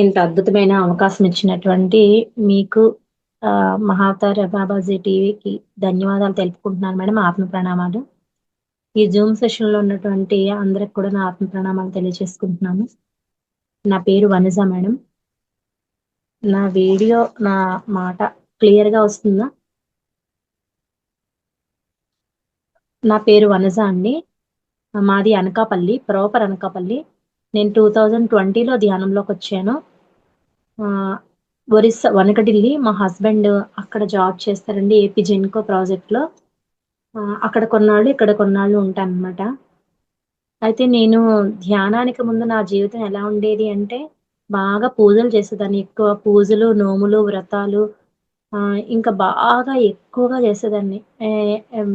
ఇంత అద్భుతమైన అవకాశం ఇచ్చినటువంటి మీకు మహావతార బాబాజీ టీవీకి ధన్యవాదాలు తెలుపుకుంటున్నాను మేడం. ఆత్మ ప్రణామాలు. ఈ జూమ్ సెషన్‌లో ఉన్నటువంటి అందరికి కూడా నా ఆత్మ ప్రణామాలు తెలియజేసుకుంటున్నాను. నా పేరు వనజ మేడం. నా వీడియో, నా మాట క్లియర్‌గా వస్తుందా? నా పేరు వనజ అండి. మాది అనకాపల్లి. ప్రాపర్ అనకాపల్లి. నేను 2020లో ధ్యానంలోకొచ్చాను. ఆహ్, ఒరిస్సా వనకడిల్లి మా హస్బెండ్ అక్కడ జాబ్ చేస్తారండి. ఏపీ జెన్‌కో ప్రాజెక్ట్‌లో. అక్కడ కొన్నాళ్ళు, ఇక్కడ కొన్నాళ్ళు ఉంటాననమాట. అయితే నేను ధ్యానానికి ముందు నా జీవితం ఎలా ఉండేది అంటే, బాగా పూజలు చేసేదాన్ని. ఎక్కువ పూజలు, నోములు, వ్రతాలు ఇంకా బాగా ఎక్కువగా చేసేదాన్ని. ఏ ఎం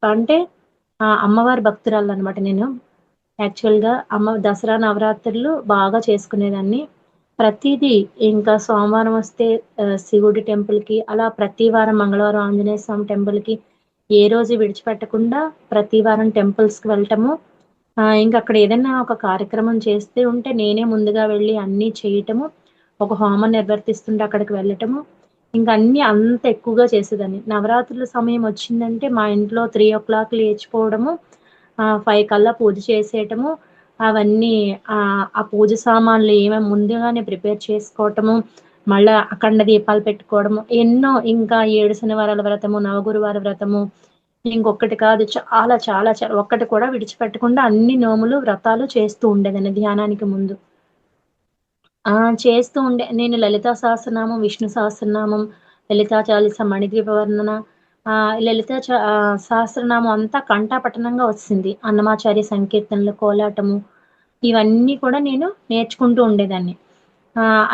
అంటే అమ్మవారి భక్తురాలనమాట నేను. యాక్చువల్‌గా దసరా నవరాత్రులు బాగా చేసుకునేదాన్ని. ప్రతీదీ ఇంకా సోమవారం వస్తే శివుడి టెంపుల్‌కి, అలా ప్రతి వారం మంగళవారం ఆంజనేయ స్వామి టెంపుల్‌కి ఏ రోజు విడిచిపెట్టకుండా ప్రతి వారం టెంపుల్స్‌కి వెళ్ళటము. ఇంకక్కడ ఏదన్నా ఒక కార్యక్రమం చేస్తూ ఉంటే నేనే ముందుగా వెళ్ళి అన్నీ చేయటము. ఒక హోమం నిర్వర్తిస్తుంటే అక్కడికి వెళ్ళటము. ఇంక అన్నీ అంత ఎక్కువగా చేసేదాన్ని. నవరాత్రుల సమయం వచ్చిందంటే మా ఇంట్లో 3:00 లేచిపోవడము, 5 కల్లా పూజ చేసేయటము. అవన్నీ ఆ పూజ సామాన్లు ఏమేమి ముందుగానే ప్రిపేర్ చేసుకోవటము. మళ్ళా అఖండ దీపాలు పెట్టుకోవడము. ఎన్నో ఇంకా 7 శనివారాల వ్రతము, నవగురువార వ్రతము, ఇంకొకటి కాదు చాలా చాలా ఒక్కటి కూడా విడిచిపెట్టకుండా అన్ని నోములు, వ్రతాలు చేస్తూ ఉండేదాన్ని ధ్యానానికి ముందు. ఆ! చేస్తూ ఉండే. నేను లలితా సహస్రనామం, విష్ణు సహస్రనామం, లలితా చాలీస, మణిద్వీప వర్ణన, సహస్రనామం అంతా కంఠాపఠనంగా వచ్చింది. అన్నమాచార్య సంకీర్తనలు, కోలాటము ఇవన్నీ కూడా నేను నేర్చుకుంటూ ఉండేదాన్ని.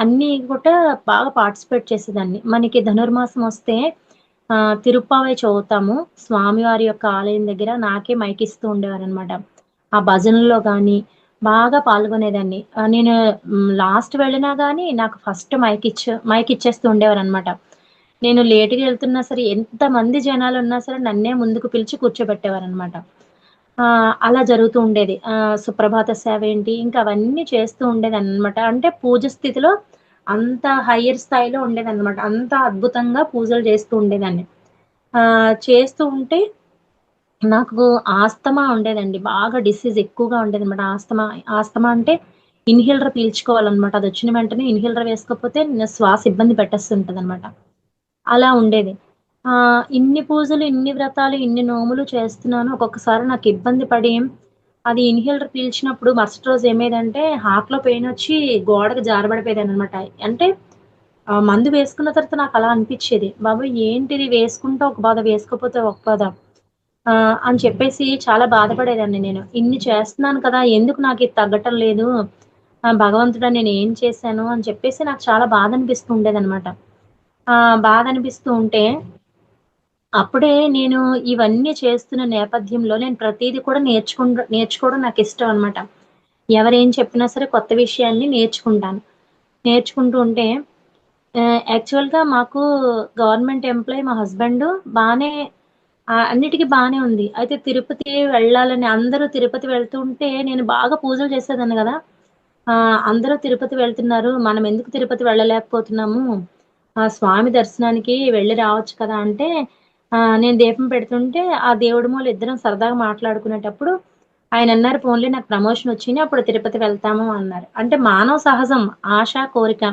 అన్నీ కూడా బాగా పార్టిసిపేట్ చేసేదాన్ని. మనకి ధనుర్మాసం వస్తే తిరుప్పావై చదువుతాము. స్వామివారి యొక్క ఆలయం దగ్గర నాకే మైక్ ఇస్తూ ఉండేవారనమాట. ఆ భజనల్లో గానీ, బాగా పాల్గొనేదాన్ని. నేను లాస్ట్ వెళ్ళినా గానీ నాకు ఫస్ట్ మైక్ ఇచ్చేస్తూ ఉండేవారనమాట. నేను లేట్‌గా ఎళ్తున్నా సరే, ఎంతమంది జనాలున్నా సరే నన్నే ముందుకు పిలిచి కూర్చోబెట్టేవారనమాట. అలా జరుగుతూ ఉండేది. సుప్రభాత సేవ ఏంటి, ఇంకా అవన్నీ చేస్తూ ఉండేదాన్ననమాట. అంటే పూజ స్థితిలో అంత హయ్యర్ స్థాయిలో ఉండేదనమాట. అంత అద్భుతంగా పూజలు చేస్తూ ఉండేదాన్ని. చేస్తూ ఉంటే నాకు ఆస్తమా ఉండేదండి. బాగా డిసీజ్ ఎక్కువగా ఉండేదనమాట. ఆస్తమా అంటే ఇన్‌హేలర్ పీల్చుకోవాలనమాట. అదొచ్చిన వెంటనే ఇన్‌హేలర్ వేసుకోకపోతే శ్వాస ఇబ్బంది పెట్టేస్తుంటదనమాట. అలా ఉండేది. ఇన్ని పూజలు, ఇన్ని వ్రతాలు, ఇన్ని నోములు చేస్తున్నాను. ఒక్కొక్కసారి నాకు ఇబ్బంది పడి అది ఇన్‌హేలర్ పీల్చినప్పుడు మరుసటి రోజు ఏమైందంటే హార్ట్‌లో పెయినొచ్చి గోడకి జారబడిపోయేదాన్ననమాట. అంటే మందు వేసుకున్న తర్వాత నాకలా అనిపిచ్చేది. బాబోయ్! ఏంటిది వేసుకుంటే ఒక బాధ, వేసుకోపోతే ఒక బాధ. అని చెప్పేసి చాలా బాధపడేదాన్ని నేను. ఇన్ని చేస్తున్నాను కదా! ఎందుకు నాకిది తగ్గటం లేదు? భగవంతుడా నేనేం చేశాను? అని చెప్పేసి నాకు చాలా బాధనిపిస్తూ ఉండేదనమాట. బాధనిపిస్తూ ఉంటే, అప్పుడే నేను ఇవన్నీ చేస్తున్న నేపథ్యంలో నేను ప్రతీది కూడా నేర్చుకోవడం నాకిష్టం అనమాట. ఎవరేం చెప్పినా సరే కొత్త విషయాన్ని నేర్చుకుంటాను. నేర్చుకుంటూ ఉంటే యాక్చువల్‌గా మాకు గవర్నమెంట్ ఎంప్లాయీ మా హస్బెండు బానే అన్నిటికి బానే ఉంది. అయితే తిరుపతి వెళ్ళాలని అందరూ తిరుపతి వెళ్తుంటే నేను బాగా పూజలు చేసేదాన్ని గదా! అందరూ తిరుపతి వెళ్తున్నారు. మనం ఎందుకు తిరుపతి వెళ్ళలేకపోతున్నాము? స్వామి దర్శనానికి వెళ్లి రావచ్చు కదా! అంటే నేను దీపం పెడుతుంటే ఆ దేవుడి మూల ఇద్దరం సరదాగా మాట్లాడుకునేటప్పుడు ఆయనన్నారు, "పోన్లే నాకు ప్రమోషన్ వచ్చింది. అప్పుడు తిరుపతి వెళ్తాము" అన్నారు. అంటే మానవ సహజం ఆశ, కోరిక.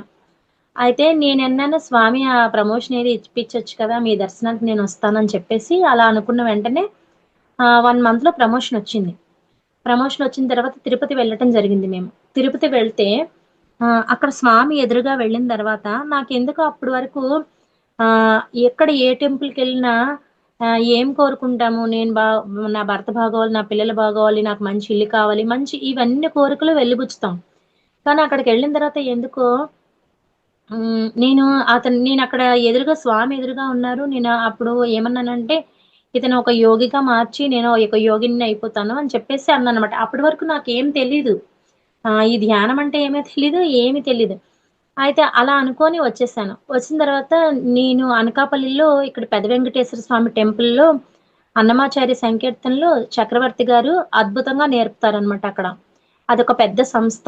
అయితే నేనన్నాను, "స్వామి ఆ ప్రమోషన్ ఏది ఇప్పించొచ్చు కదా! మీ దర్శనానికి నేనొస్తానని" చెప్పేసి అలా అనుకున్న వెంటనే 1 మంత్‌లో ప్రమోషనొచ్చింది. ప్రమోషనొచ్చిన తర్వాత తిరుపతి వెళ్ళటం జరిగింది మేము. తిరుపతి వెళ్తే అక్కడ స్వామి ఎదురుగా వెళ్ళిన తర్వాత నాకెందుకో అప్పటి వరకు ఆహ్, ఎక్కడ ఏ టెంపుల్‌కెళ్ళినా ఏం కోరుకుంటాము, నా భర్త బాగోవాలి, నా పిల్లలు బాగోవాలి, నాకు మంచి ఇల్లు కావాలి, మంచి ఇవన్నీ కోరికలు వెలిబుచ్చుతాం. కానీ అక్కడికెళ్ళిన తర్వాత ఎందుకో నేనక్కడ ఎదురుగా స్వామి ఎదురుగా ఉన్నారు. నేను అప్పుడు ఏమన్నానంటే, ఇతను ఒక యోగిగా మార్చి నేను ఒక యోగిని అయిపోతాను అని చెప్పేసి అన్నానన్నమాట. అప్పటి వరకు నాకేం తెలీదు. ఈ ధ్యానం అంటే ఏమో తెలీదు, ఏమి తెలీదు. అయితే అలా అనుకోని వచ్చేసాను. వచ్చిన తర్వాత నేను అనకాపల్లిలో ఇక్కడ పెద్ద వెంకటేశ్వర స్వామి టెంపుల్‌లో అన్నమాచార్య సంకీర్తనలు చక్రవర్తి గారు అద్భుతంగా నేర్పుతారనమాట అక్కడ. అదొక పెద్ద సంస్థ.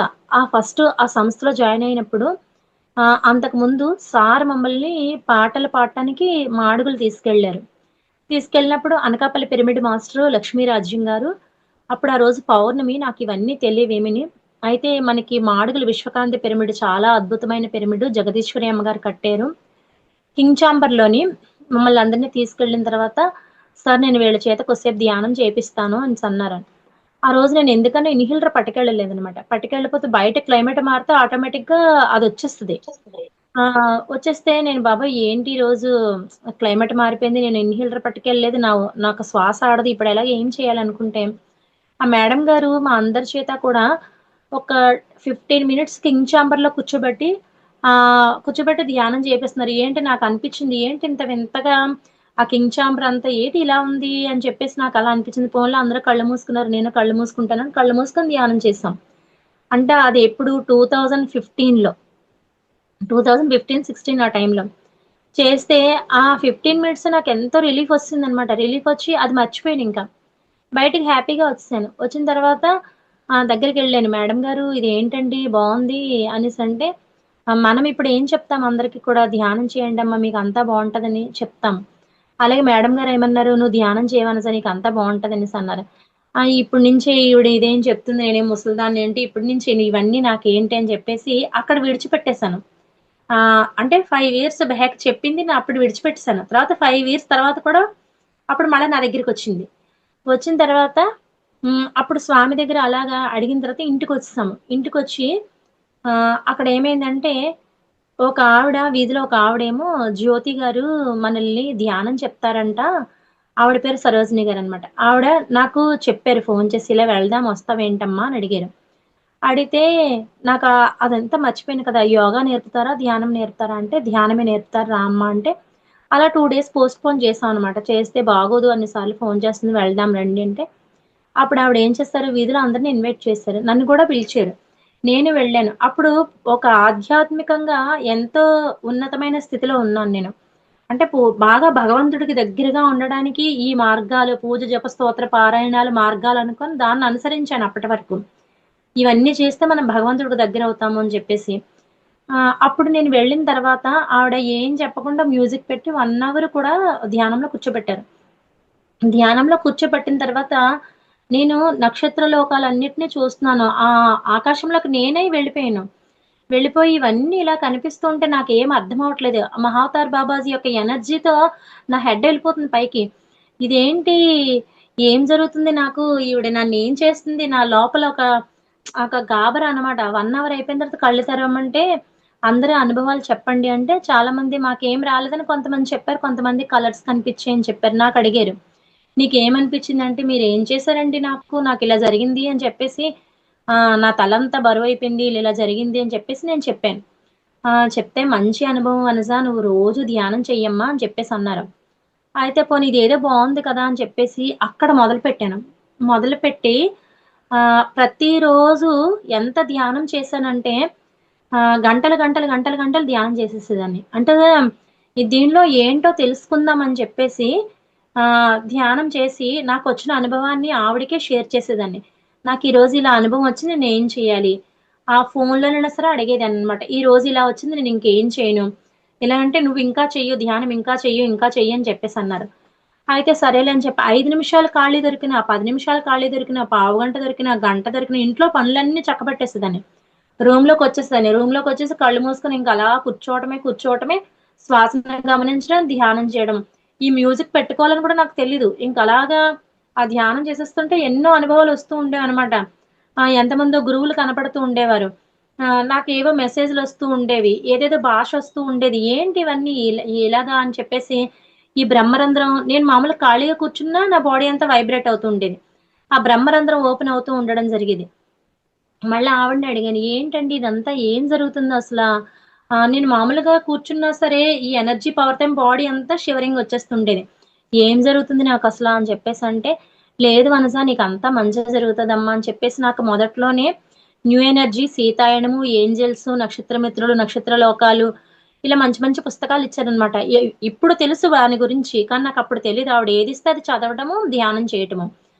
ఆ సంస్థలో జాయిన్ అయినప్పుడు అంతకుముందు సార్ మమ్మల్ని పాటలు పాడటానికి మాడుగులు తీసుకెళ్లారు. తీసుకెళ్ళినప్పుడు అనకాపల్లి పిరమిడ్ మాస్టరు లక్ష్మీరాజ్యం గారు. అప్పుడు ఆ రోజు పౌర్ణమి నాకివన్నీ తెలీవేమిని. అయితే మనకి మాడుగుల విశ్వకాంతి పిరమిడ్ చాలా అద్భుతమైన పిరమిడ్. జగదీశ్వరి అమ్మగారు కట్టారు. కింగ్ చాంబర్‌లోని మమ్మల్ని అందరిని తీసుకెళ్ళిన తర్వాత, "సార్ నేను వీళ్ళ చేత కొద్దిసేపు ధ్యానం చేపిస్తాను" అనేసన్నారు. ఆ రోజు నేను ఎందుకనో ఇన్‌హేలర్ పట్టుకెళ్ళలేదనమాట. పట్టుకెళ్ళకపోతే బయట క్లైమేట్ మారితే ఆటోమేటిక్‌గా అదొచ్చేస్తది. వచ్చేస్తే నేను బాబోయ్! ఏంటి ఈరోజు క్లైమేట్ మారిపోయింది. నేను ఇన్‌హేలర్ పట్టుకెళ్ళలేదు. నాకు శ్వాస ఆడదు. ఇప్పుడు ఎలాగ ఏం చేయాలనుకుంటే, ఆ మేడం గారు మా అందరి చేత కూడా ఒక 15 మినిట్స్ కింగ్ చాంబర్‌లో కూర్చోబెట్టి ధ్యానం చేపిస్తున్నారు. ఏంటి నాకనిపిచ్చింది. ఏంటి ఇంత వింతగా ఆ కింగ్ చాంబర్ అంతా ఏటి ఇలా ఉంది అని చెప్పేసి నాకలా అనిపిచ్చింది. పోన్లే అందరూ కళ్ళు మూసుకున్నారు. నేను కళ్ళు మూసుకుంటానని కళ్ళు మూసుకొని ధ్యానం చేశాం. అంటే అది ఎప్పుడు 2015లో 2015, 16 ఆ టైంలో. చేస్తే ఆ 15 మినిట్స్ నాకెంతో రిలీఫొచ్చేసిందనమాట. రిలీఫొచ్చి అది మర్చిపోయానింక. బయటికి హ్యాపీగా వచ్చేసాను. వచ్చిన తర్వాత దగ్గరికెళ్ళాను. "మేడం గారు ఇదేంటండి బావుంది" అనేసంటే, మనం ఇప్పుడు ఏం చెప్తాం అందరికి కూడా ధ్యానం చేయండమ్మా మీకంతా బావుంటదని చెప్తాం. అలాగే మేడం గారేమన్నారు, "నువ్వు ధ్యానం చేయవనస నీకంతా బావుంటదనేసన్నారు." ఇప్పటి నుంచి ఈవిడ ఇదేం చెప్తుంది నేనేం ముసలిదాన్నేంటి ఇప్పటి నుంచి ఇవన్నీ నాకేంటి అని చెప్పేసి అక్కడ విడిచిపెట్టేసాను. అంటే 5 ఇయర్స్ బ్యాక్ చెప్పింది అప్పుడు విడిచిపెట్టేసాను. తర్వాత 5 ఇయర్స్ తర్వాత కూడా అప్పుడు మళ్ళా నా దగ్గరికొచ్చింది. వచ్చిన తర్వాత అప్పుడు స్వామి దగ్గర అలాగా అడిగిన తర్వాత ఇంటికొచ్చేసాము. ఇంటికొచ్చి అక్కడేమైందంటే ఒక ఆవిడ వీధిలో ఒక ఆవిడేమో జ్యోతి గారు మనల్ని ధ్యానం చెప్తారంట. ఆవిడ పేరు సరోజిని గారనమాట. ఆవిడ నాకు చెప్పారు ఫోను చేసి, "ఇలా వెళ్దాం వస్తావేంటమ్మా?" అని అడిగారు. అడిగితే అదంతా మర్చిపోయాను కదా! యోగా నేర్పుతారా? ధ్యానం నేర్పుతారా? అంటే ధ్యానమే నేర్పుతారు రా అమ్మ అంటే, అలా 2 డేస్ పోస్ట్‌పోన్ చేశామనమాట. చేస్తే బాగోదు అన్ని సార్లు ఫోను చేస్తుంది వెళ్దాం రండి అంటే, అప్పుడు ఆవిడ ఏం చేస్తారు వీధిలో అందరిని ఇన్వైట్ చేశారు. నన్ను కూడా పిలిచారు. నేను వెళ్ళాను. అప్పుడు ఒక ఆధ్యాత్మికంగా ఎంతో ఉన్నతమైన స్థితిలో ఉన్నాను నేను. అంటే బాగా భగవంతుడికి దగ్గరగా ఉండడానికి ఈ మార్గాలు పూజ, జప, స్తోత్ర, పారాయణాలు మార్గాలనుకోని దాన్ని అనుసరించాను అప్పటి వరకు. ఇవన్నీ చేస్తే మనం భగవంతుడికి దగ్గరవుతాము అని చెప్పేసి. అప్పుడు నేను వెళ్ళిన తర్వాత ఆవిడ ఏం చెప్పకుండా మ్యూజిక్ పెట్టి 1 అవర్ కూడా ధ్యానంలో కూర్చోబెట్టారు. ధ్యానంలో కూర్చోబెట్టిన తర్వాత నేను నక్షత్ర లోకాలన్నిటిని చూస్తున్నాను. ఆకాశంలోకి నేనే వెళ్ళిపోయాను. వెళ్ళిపోయి ఇవన్నీ ఇలా కనిపిస్తూ ఉంటే నాకేం అర్థం అవ్వట్లేదు. మహావతార్ బాబాజీ యొక్క ఎనర్జీతో నా హెడ్ ఎళ్ళిపోతుంది పైకి. ఇదేంటి? ఏం జరుగుతుంది నాకు? ఈవిడ నన్నేం చేస్తుంది? నా లోపల ఒక గాబరా అనమాట. 1 అవర్ అయిపోయిన తర్వాత కళ్ళు తెరవమంటే, అందరి అనుభవాలు చెప్పండి అంటే, చాలామంది మాకేం రాలేదని కొంతమంది చెప్పారు. కొంతమంది కలర్స్ కనిపిచ్చాయని చెప్పారు. నాకడిగారు. నీకేమనిపిచ్చిందంటే, మీరేం చేశారండి నాకు? నాకిలా జరిగింది అని చెప్పేసి నా తలంతా బరువైపోయింది. ఇలా జరిగింది అని చెప్పేసి నేను చెప్పాను. చెప్తే మంచి అనుభవం అనస నువ్వు రోజు ధ్యానం చెయ్యమ్మా అని చెప్పేసన్నారు. అయితే పోనీ ఇదేదో బావుంది కదా! అని చెప్పేసి అక్కడ మొదలుపెట్టాను. మొదలుపెట్టి ప్రతిరోజు ఎంత ధ్యానం చేశానంటే గంటలు, గంటలు, గంటలు, గంటలు ధ్యానం చేసేసేదాన్ని. అంటే దీనిలో ఏంటో తెలుసుకుందాం అని చెప్పేసి ధ్యానం చేసి నాకొచ్చిన అనుభవాన్ని ఆవిడకే షేర్ చేసేదాన్ని. నాకీరోజు ఇలా అనుభవం వచ్చింది నేనేం చేయాలి? ఆ ఫోన్‌లోనైనా సరే అడిగేదాన్ననమాట. ఈరోజు ఇలా వచ్చింది నేను ఇంకేం చేయను? ఇలా అంటే "నువ్వు ఇంకా చెయ్యు, ధ్యానం ఇంకా చెయ్యు, ఇంకా చెయ్యి" అని చెప్పేసన్నారు. అయితే సరేలే అని చెప్పి 5 నిమిషాలు ఖాళీ దొరికినా, 10 నిమిషాలు ఖాళీ దొరికినా, పావుగంట దొరికినా, గంట దొరికినా ఇంట్లో పనులన్నీ చక్కబెట్టేసేదాన్ని. రూమ్‌లోకొచ్చేసేదాన్ని. రూమ్‌లోకొచ్చేసి కళ్ళు మూసుకొని ఇంక అలా కూర్చోవటమే, శ్వాసను గమనించడం, ధ్యానం చేయడం. ఈ మ్యూజిక్ పెట్టుకోవాలని కూడా నాకు తెలీదు. ఇంకలాగా ఆ ధ్యానం చేసేస్తుంటే ఎన్నో అనుభవాలొస్తూ ఉండేవనమాట. ఎంతమందో గురువులు కనపడుతూ ఉండేవారు. నాకేవో మెసేజ్‌లొస్తూ ఉండేవి. ఏదేదో భాషొస్తూ ఉండేది. ఏంటి ఇవన్నీ ఇలాగా అని చెప్పేసి ఈ బ్రహ్మరంధ్రం నేను మామూలుగా ఖాళీగా కూర్చున్నా నా బాడీ అంతా వైబ్రేట్ అవుతూ ఉండేది. ఆ బ్రహ్మరంధ్రం ఓపెన్ అవుతూ ఉండడం జరిగేది. మళ్ళా ఆవిడని అడిగాను. ఏంటండి ఇదంతా ఏం జరుగుతుందసలా? నేను మామూలుగా కూర్చున్నా సరే, ఈ ఎనర్జీ పవర్‌తో బాడీ అంతా షివరింగ్ వచ్చేస్తుండేది. ఏం జరుగుతుంది నాకసలా అని చెప్పేసంటే, లేదు వనజ నీకంతా మంచే జరుగుతదమ్మా అని చెప్పేసి నాకు మొదట్లోనే న్యూ ఎనర్జీ, సీతాయనము, ఏంజెల్స్, నక్షత్రమిత్రులు, నక్షత్ర లోకాలు ఇలా మంచి మంచి పుస్తకాలిచ్చారనమాట. ఇప్పుడు తెలుసు వాని గురించి. కానీ నాకప్పుడు తెలీదు. ఆవిడ ఏదిస్తే అది చదవడము, ధ్యానం చేయటము.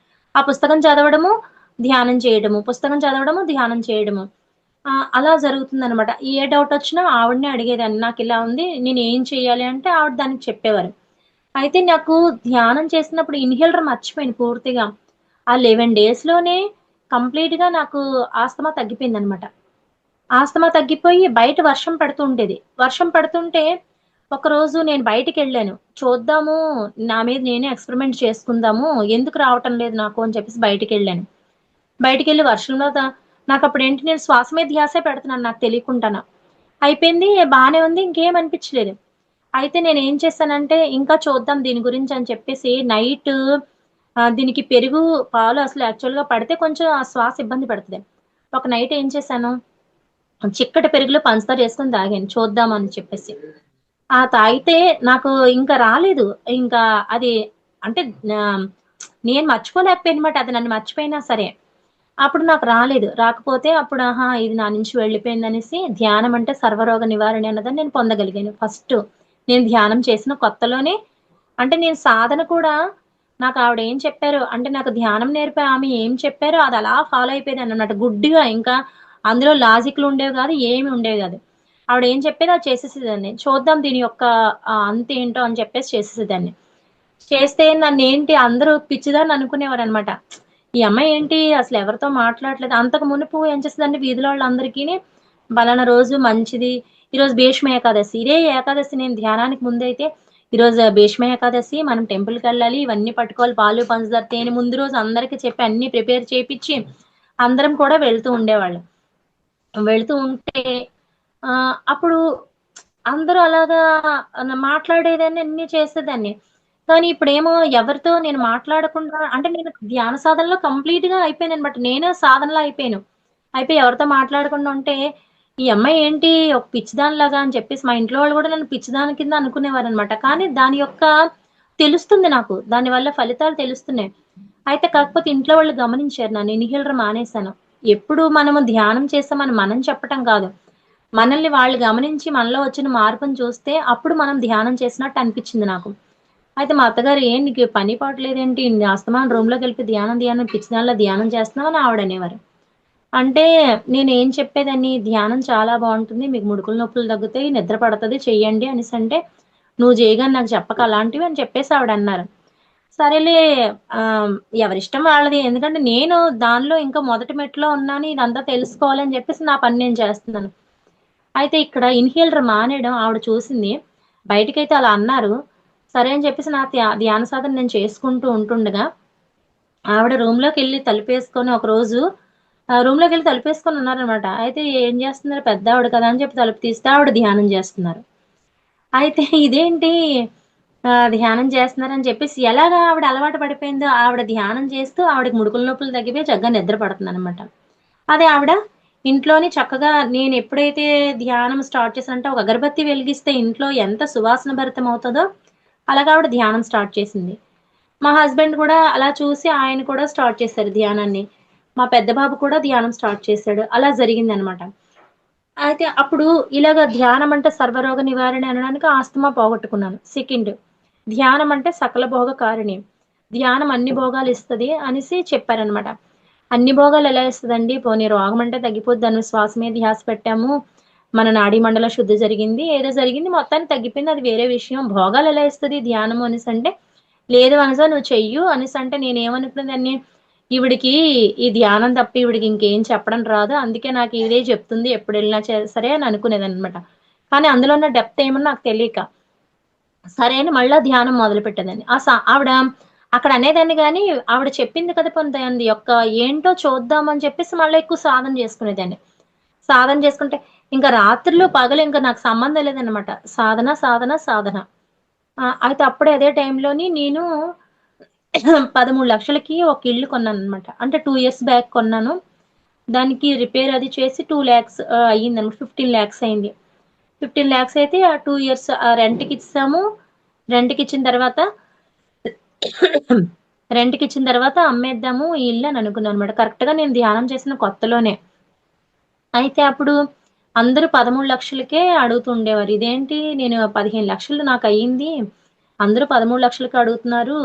ఆ పుస్తకం చదవడము, ధ్యానం చేయడము. పుస్తకం చదవడము, ధ్యానం చేయడము. అలా జరుగుతుందనమాట. ఏ డౌటొచ్చినా ఆవిడనే అడిగేదాన్ని. నాకిలా ఉంది. నేనేం చేయాలి అంటే ఆవిడ దానికి చెప్పేవారు. అయితే నాకు ధ్యానం చేసినప్పుడు ఇన్‌హేలర్ మర్చిపోయాను పూర్తిగా. ఆ 11 డేస్‌లోనే కంప్లీట్‌గా నాకు ఆస్తమా తగ్గిపోయిందనమాట. ఆస్తమా తగ్గిపోయి బయట వర్షం పడుతూ ఉండేది. వర్షం పడుతుంటే ఒకరోజు నేను బయటికెళ్ళాను. చూద్దాము నా మీద నేనే ఎక్స్‌పెరిమెంట్ చేసుకుందాము. ఎందుకు రావటం లేదు నాకు అని చెప్పేసి బయటికెళ్ళాను. బయటికెళ్ళి వర్షంలో నాకప్పుడేంటి నేను శ్వాస మీద ధ్యాసే పెడుతున్నాను నాకు తెలియకుండాన. అయిపోయింది బానే ఉంది. ఇంకేం అనిపిచ్చలేదు. అయితే నేనేం చేశానంటే, ఇంకా చూద్దాం దీని గురించి అని చెప్పేసి నైటు దీనికి పెరుగు, పాలు అసలు యాక్చువల్‌గా పడితే కొంచెం ఆ శ్వాస ఇబ్బంది పడతది. ఒక నైట్ ఏం చేశాను, చిక్కటి పెరుగులో పంచదార యేసుకొని తాగాను చూద్దామని చెప్పేసి. తాగితే నాకు ఇంకా రాలేదు. ఇంకా అది అంటే ఆహ్, నేను మర్చిపోలేకపోయానన్నమాట. అది నన్ను మర్చిపోయినా సరే. అప్పుడు నాకు రాలేదు. రాకపోతే అప్పుడు ఆహా! ఇది నా నుంచి వెళ్ళిపోయిందనేసి ధ్యానం అంటే సర్వరోగ నివారణ అన్నదని నేను పొందగలిగాను. ఫస్టు నేను ధ్యానం చేసిన కొత్తలోనే అంటే నేను సాధన కూడా నాకు ఆవిడ ఏం చెప్పారో అంటే నాకు ధ్యానం నేర్పే ఆమె ఏం చెప్పారో అది అలా ఫాలో అయిపోయేదాన్ననమాట. గుడ్డిగా ఇంకా అందులో లాజిక్‌లు ఉండేవి గాదు. ఏమి ఉండేవి గాదు. ఆవిడ ఏం చెప్పేదో అది చేసేసేదాన్ని. చూద్దాం దీని యొక్క అంతేంటో అని చెప్పేసి చేసేసేదాన్ని. చేస్తే నన్నేంటి అందరూ పిచ్చిదాన్ని అనుకునేవారనమాట. ఈ అమ్మాయి ఏంటి అసలు ఎవరితో మాట్లాడట్లేదు. అంతకు మునుపు ఏం చేస్తదంటే వీధిలో వాళ్ళందరికిని పలానా రోజు మంచిది. ఈరోజు భీష్మ ఏకాదశి. ఇదే ఏకాదశి నేను ధ్యానానికి ముందైతే ఈరోజు భీష్మ ఏకాదశి మనం టెంపుల్‌కెళ్ళాలి. ఇవన్నీ పట్టుకోవాలి. పాలు, పంచదార, తేనె ముందు రోజు అందరికి చెప్పి అన్నీ ప్రిపేర్ చేపిచ్చి అందరం కూడా వెళ్తూ ఉండేవాళ్ళం. వెళ్తూ ఉంటే అప్పుడు అందరూ అలాగా మాట్లాడేదాన్ని, అన్నీ చేసేదాన్ని. కానీ ఇప్పుడేమో ఎవరితో నేను మాట్లాడకుండా అంటే నేను ధ్యాన సాధనలో కంప్లీట్‌గా అయిపోయాననమాట. నేనే సాధనలో అయిపోయాను. అయిపోయి ఎవరితో మాట్లాడకుండా ఉంటే, ఈ అమ్మాయి ఏంటి ఒక పిచ్చిదానిలాగా అని చెప్పేసి మా ఇంట్లో వాళ్ళు గూడా నన్ను పిచ్చిదాని కింద అనుకునేవారనమాట. కానీ దాని యొక్క తెలుస్తుంది నాకు. దానివల్ల ఫలితాలు తెలుస్తున్నాయి. అయితే కాకపోతే ఇంట్లో వాళ్ళు గమనించారు. నన్ను ఇన్‌హేలర్ మానేశాను. ఎప్పుడు మనము ధ్యానం చేసామని మనం చెప్పటం కాదు. మనల్ని వాళ్ళు గమనించి మనలో వచ్చిన మార్పుని చూస్తే అప్పుడు మనం ధ్యానం చేసినట్టు అనిపిచ్చింది నాకు. అయితే మా అత్తగారు "ఏం నీకు పని పాటు లేదేంటి? అస్తమానం రూమ్‌లోకెళ్ళిపోయి ధ్యానం, ధ్యానం పిచ్చిదానిలా ధ్యానం చేస్తున్నావు" అని ఆవిడనేవారు. అంటే నేనేం చెప్పేదాన్ని, "ధ్యానం చాలా బావుంటుంది. మీకు ముడుకులు నొప్పులు తగ్గుతాయి, నిద్ర పడతది చెయ్యండి" అనేసంటే, "నువ్వు జేయగానే నాకు చెప్పకు అలాంటివి" అని చెప్పేసి ఆవిడన్నారు. సరేలే ఆహ్, ఎవరిష్టం వాళ్ళది. ఎందుకంటే నేను దానిలో ఇంకా మొదటి మెట్టులో ఉన్నాను. ఇదంతా తెలుసుకోవాలని జెప్పేసి నా పని నేను చేస్తున్నాను. అయితే ఇక్కడ ఇన్‌హేలర్ మానేయడం ఆవిడ చూసింది. బయటికైతే అలా అన్నారు. సరే అని చెప్పేసి నా ధ్యాన సాధన నేను చేసుకుంటూ ఉంటుండగా, ఆవిడ రూమ్‌లోకెళ్ళి తలుపేసుకొని ఒకరోజు రూమ్‌లోకెళ్ళి తలుపేసుకొని ఉన్నారనమాట. అయితే ఏం జేస్తున్నారు పెద్దావిడ కదా! అని చెప్పి తలుపు తీస్తే ఆవిడ ధ్యానం జేస్తున్నారు. అయితే ఇదేంటి ధ్యానం చేస్తున్నారని చెప్పేసి ఎలాగా ఆవిడ అలవాటు పడిపోయిందో, ఆవిడ ధ్యానం చేస్తూ ఆవిడకి ముడుకుల నొప్పులు తగ్గిపోయి చక్కగా నిద్ర పడుతుందనమాట. అదే ఆవిడ ఇంట్లోని చక్కగా నేనెప్పుడైతే ధ్యానం స్టార్ట్ చేశానంటే, ఒక అగరబత్తి వెలిగిస్తే ఇంట్లో ఎంత సువాసన భరితం అవుతదో, అలాగా ఆవిడ ధ్యానం స్టార్ట్ చేసింది. మా హస్బెండ్ కూడా అలా చూసి ఆయన కూడా స్టార్ట్ చేశారు ధ్యానాన్ని. మా పెద్ద బాబు కూడా ధ్యానం స్టార్ట్ చేశాడు. అలా జరిగిందనమాట. అయితే అప్పుడు ఇలాగ ధ్యానం అంటే సర్వరోగ నివారణ అనడానికి ఆస్తమా పోగొట్టుకున్నాను. సెకండ్ ధ్యానం అంటే సకల భోగ కారిణి. ధ్యానం అన్ని భోగాలు ఇస్తది అనేసి చెప్పారనమాట. అన్ని భోగాలు ఎలా ఇస్తదండి? పోనీ రోగం అంటే తగ్గిపోద్ది దాని శ్వాస మీద ధ్యాస పెట్టాము. మన నాడీ మండల శుద్ధి జరిగింది. ఏదో జరిగింది మొత్తానికి తగ్గిపోయింది. అది వేరే విషయం. భోగాలు ఎలా ఇస్తది ధ్యానము అనేసంటే, లేదు అనస నువ్వు చెయ్యు అనేసంటే నేనేమనుకునేదాన్ని ఈవిడికి ఈ ధ్యానం తప్ప ఈవిడికి ఇంకేం చెప్పడం రాదు. అందుకే నాకు ఇదే చెప్తుంది ఎప్పుడెళ్ళినా సరే అని అనుకునేదాన్ననమాట. కానీ అందులో ఉన్న డెప్త్ ఏమో నాకు తెలీక. సరే అని మళ్ళా ధ్యానం మొదలుపెట్టేదాన్ని. ఆవిడ అక్కడ అనేదాన్ని గానీ, ఆవిడ చెప్పింది కదా! దాని యొక్క ఏంటో చూద్దామని చెప్పేసి మళ్ళా ఎక్కువ సాధన చేసుకునేదాన్ని. సాధన చేసుకుంటే ఇంకా రాత్రులు, పగలు ఇంక నాకు సంబంధం లేదనమాట. సాధన, సాధన, సాధన. అయితే అప్పుడే అదే టైంలోని నేను 13,00,000కి ఒక ఇల్లు కొన్నాననమాట. అంటే 2 ఇయర్స్ బ్యాక్ కొన్నాను. దానికి రిపేర్ అది చేసి 2,00,000 అయిందనమాట. 15,00,000 అయింది. 15,00,000 అయితే ఆ 2 ఇయర్స్ రెంట్‌కిచ్చేసాము. రెంట్‌కిచ్చిన తర్వాత రెంట్‌కిచ్చిన తర్వాత అమ్మేద్దాము ఈ ఇల్లు అని అనుకున్నాననమాట. కరెక్ట్‌గా నేను ధ్యానం చేసిన కొత్తలోనే. అయితే అప్పుడు అందరూ 13,00,000కే అడుగుతూ ఉండేవారు. ఇదేంటి నేను 15,00,000 నాకయింది. అందరూ 13,00,000కి అడుగుతున్నారు.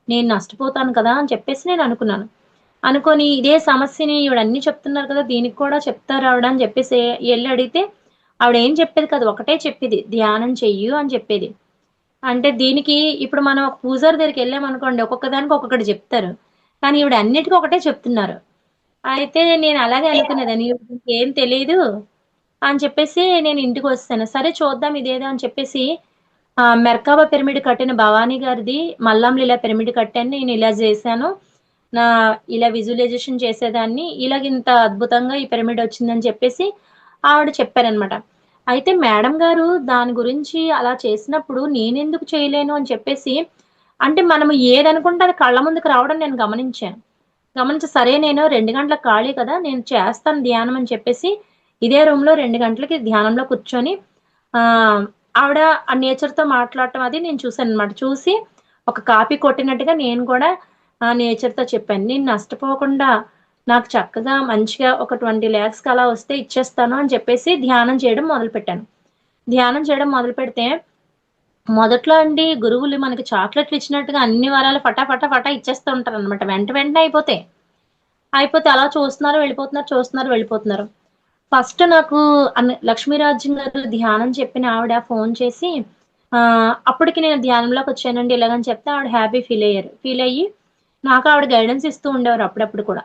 నేను నష్టపోతాను కదా! అని చెప్పేసి నేను అనుకున్నాను. అనుకోని ఇదే సమస్యని ఈవిడ అన్నీ చెప్తున్నారు కదా! దీనికి కూడా చెప్తారు ఆవిడ అని చెప్పేసి ఎళ్లి అడిగితే ఆవిడేం చెప్పేది కాదు. ఒకటే చెప్పేది. ధ్యానం చెయ్యు అని చెప్పేది. అంటే దీనికి ఇప్పుడు మనం ఒక పూజారి దగ్గరికెళ్ళామనుకోండి ఒక్కొక్క దానికి ఒక్కొక్కటి చెప్తారు. కానీ ఈవిడ అన్నిటికి ఒకటే చెప్తున్నారు. అయితే నేను అలాగే అనుకునేదాన్ని. ఈవిడకేం తెలీదు అని చెప్పేసి నేను ఇంటికొచ్చేసాను. సరే చూద్దాం ఇదేదో అని చెప్పేసి మెర్కాబా పిరమిడ్ కట్టిన భవానీ గారిది మల్లాం లీలా పిరమిడ్ కట్టాను. నేను ఇలా జేశాను. నా ఇలా విజువలైజేషన్ చేసేదాన్ని. ఇలాగింత అద్భుతంగా ఈ పిరమిడ్ వచ్చిందని చెప్పేసి ఆవిడ చెప్పారనమాట. అయితే మేడం గారు దాని గురించి అలా చేసినప్పుడు నేనెందుకు చేయలేను అని చెప్పేసి అంటే మనము ఏదనుకుంటే అది కళ్ళ ముందుకు రావడం నేను గమనించాను. గమనించి సరే నేను 2 గంటలకు ఖాళీ కదా! నేను చేస్తాను ధ్యానం అని చెప్పేసి ఇదే రూమ్‌లో 2 గంటలకి ధ్యానంలో కూర్చొని ఆహ్, ఆవిడ ఆ నేచర్‌తో మాట్లాడటం అది నేను చూసాననమాట. చూసి ఒక కాపీ కొట్టినట్టుగా నేను కూడా ఆ నేచర్‌తో చెప్పాను. నేను నష్టపోకుండా నాకు చక్కగా మంచిగా ఒక 20,00,000కి అలా వస్తే ఇచ్చేస్తాను అని చెప్పేసి ధ్యానం చేయడం మొదలుపెట్టాను. ధ్యానం చేయడం మొదలుపెడితే మొదట్లో అండి గురువులు మనకి చాక్లెట్‌లు ఇచ్చినట్టుగా అన్ని వరాలు ఫటా ఫటా ఫటా ఇచ్చేస్తూ ఉంటారనమాట. వెంట వెంటనే అయిపోతాయి. అయిపోతే అలా చూస్తున్నారు, వెళ్ళిపోతున్నారు, చూస్తున్నారు, వెళ్ళిపోతున్నారు. ఫస్ట్ నాకు లక్ష్మీరాజ్యం గారు ధ్యానం చెప్పిన ఆవిడ ఫోను చేసి అప్పటికి నేను ధ్యానంలోకొచ్చానండి ఇలాగని చెప్తే ఆవిడ హ్యాపీ ఫీలయ్యారు. ఫీలయ్యి నాకు ఆవిడ గైడెన్స్ ఇస్తూ ఉండేవారు అప్పుడప్పుడు కూడా.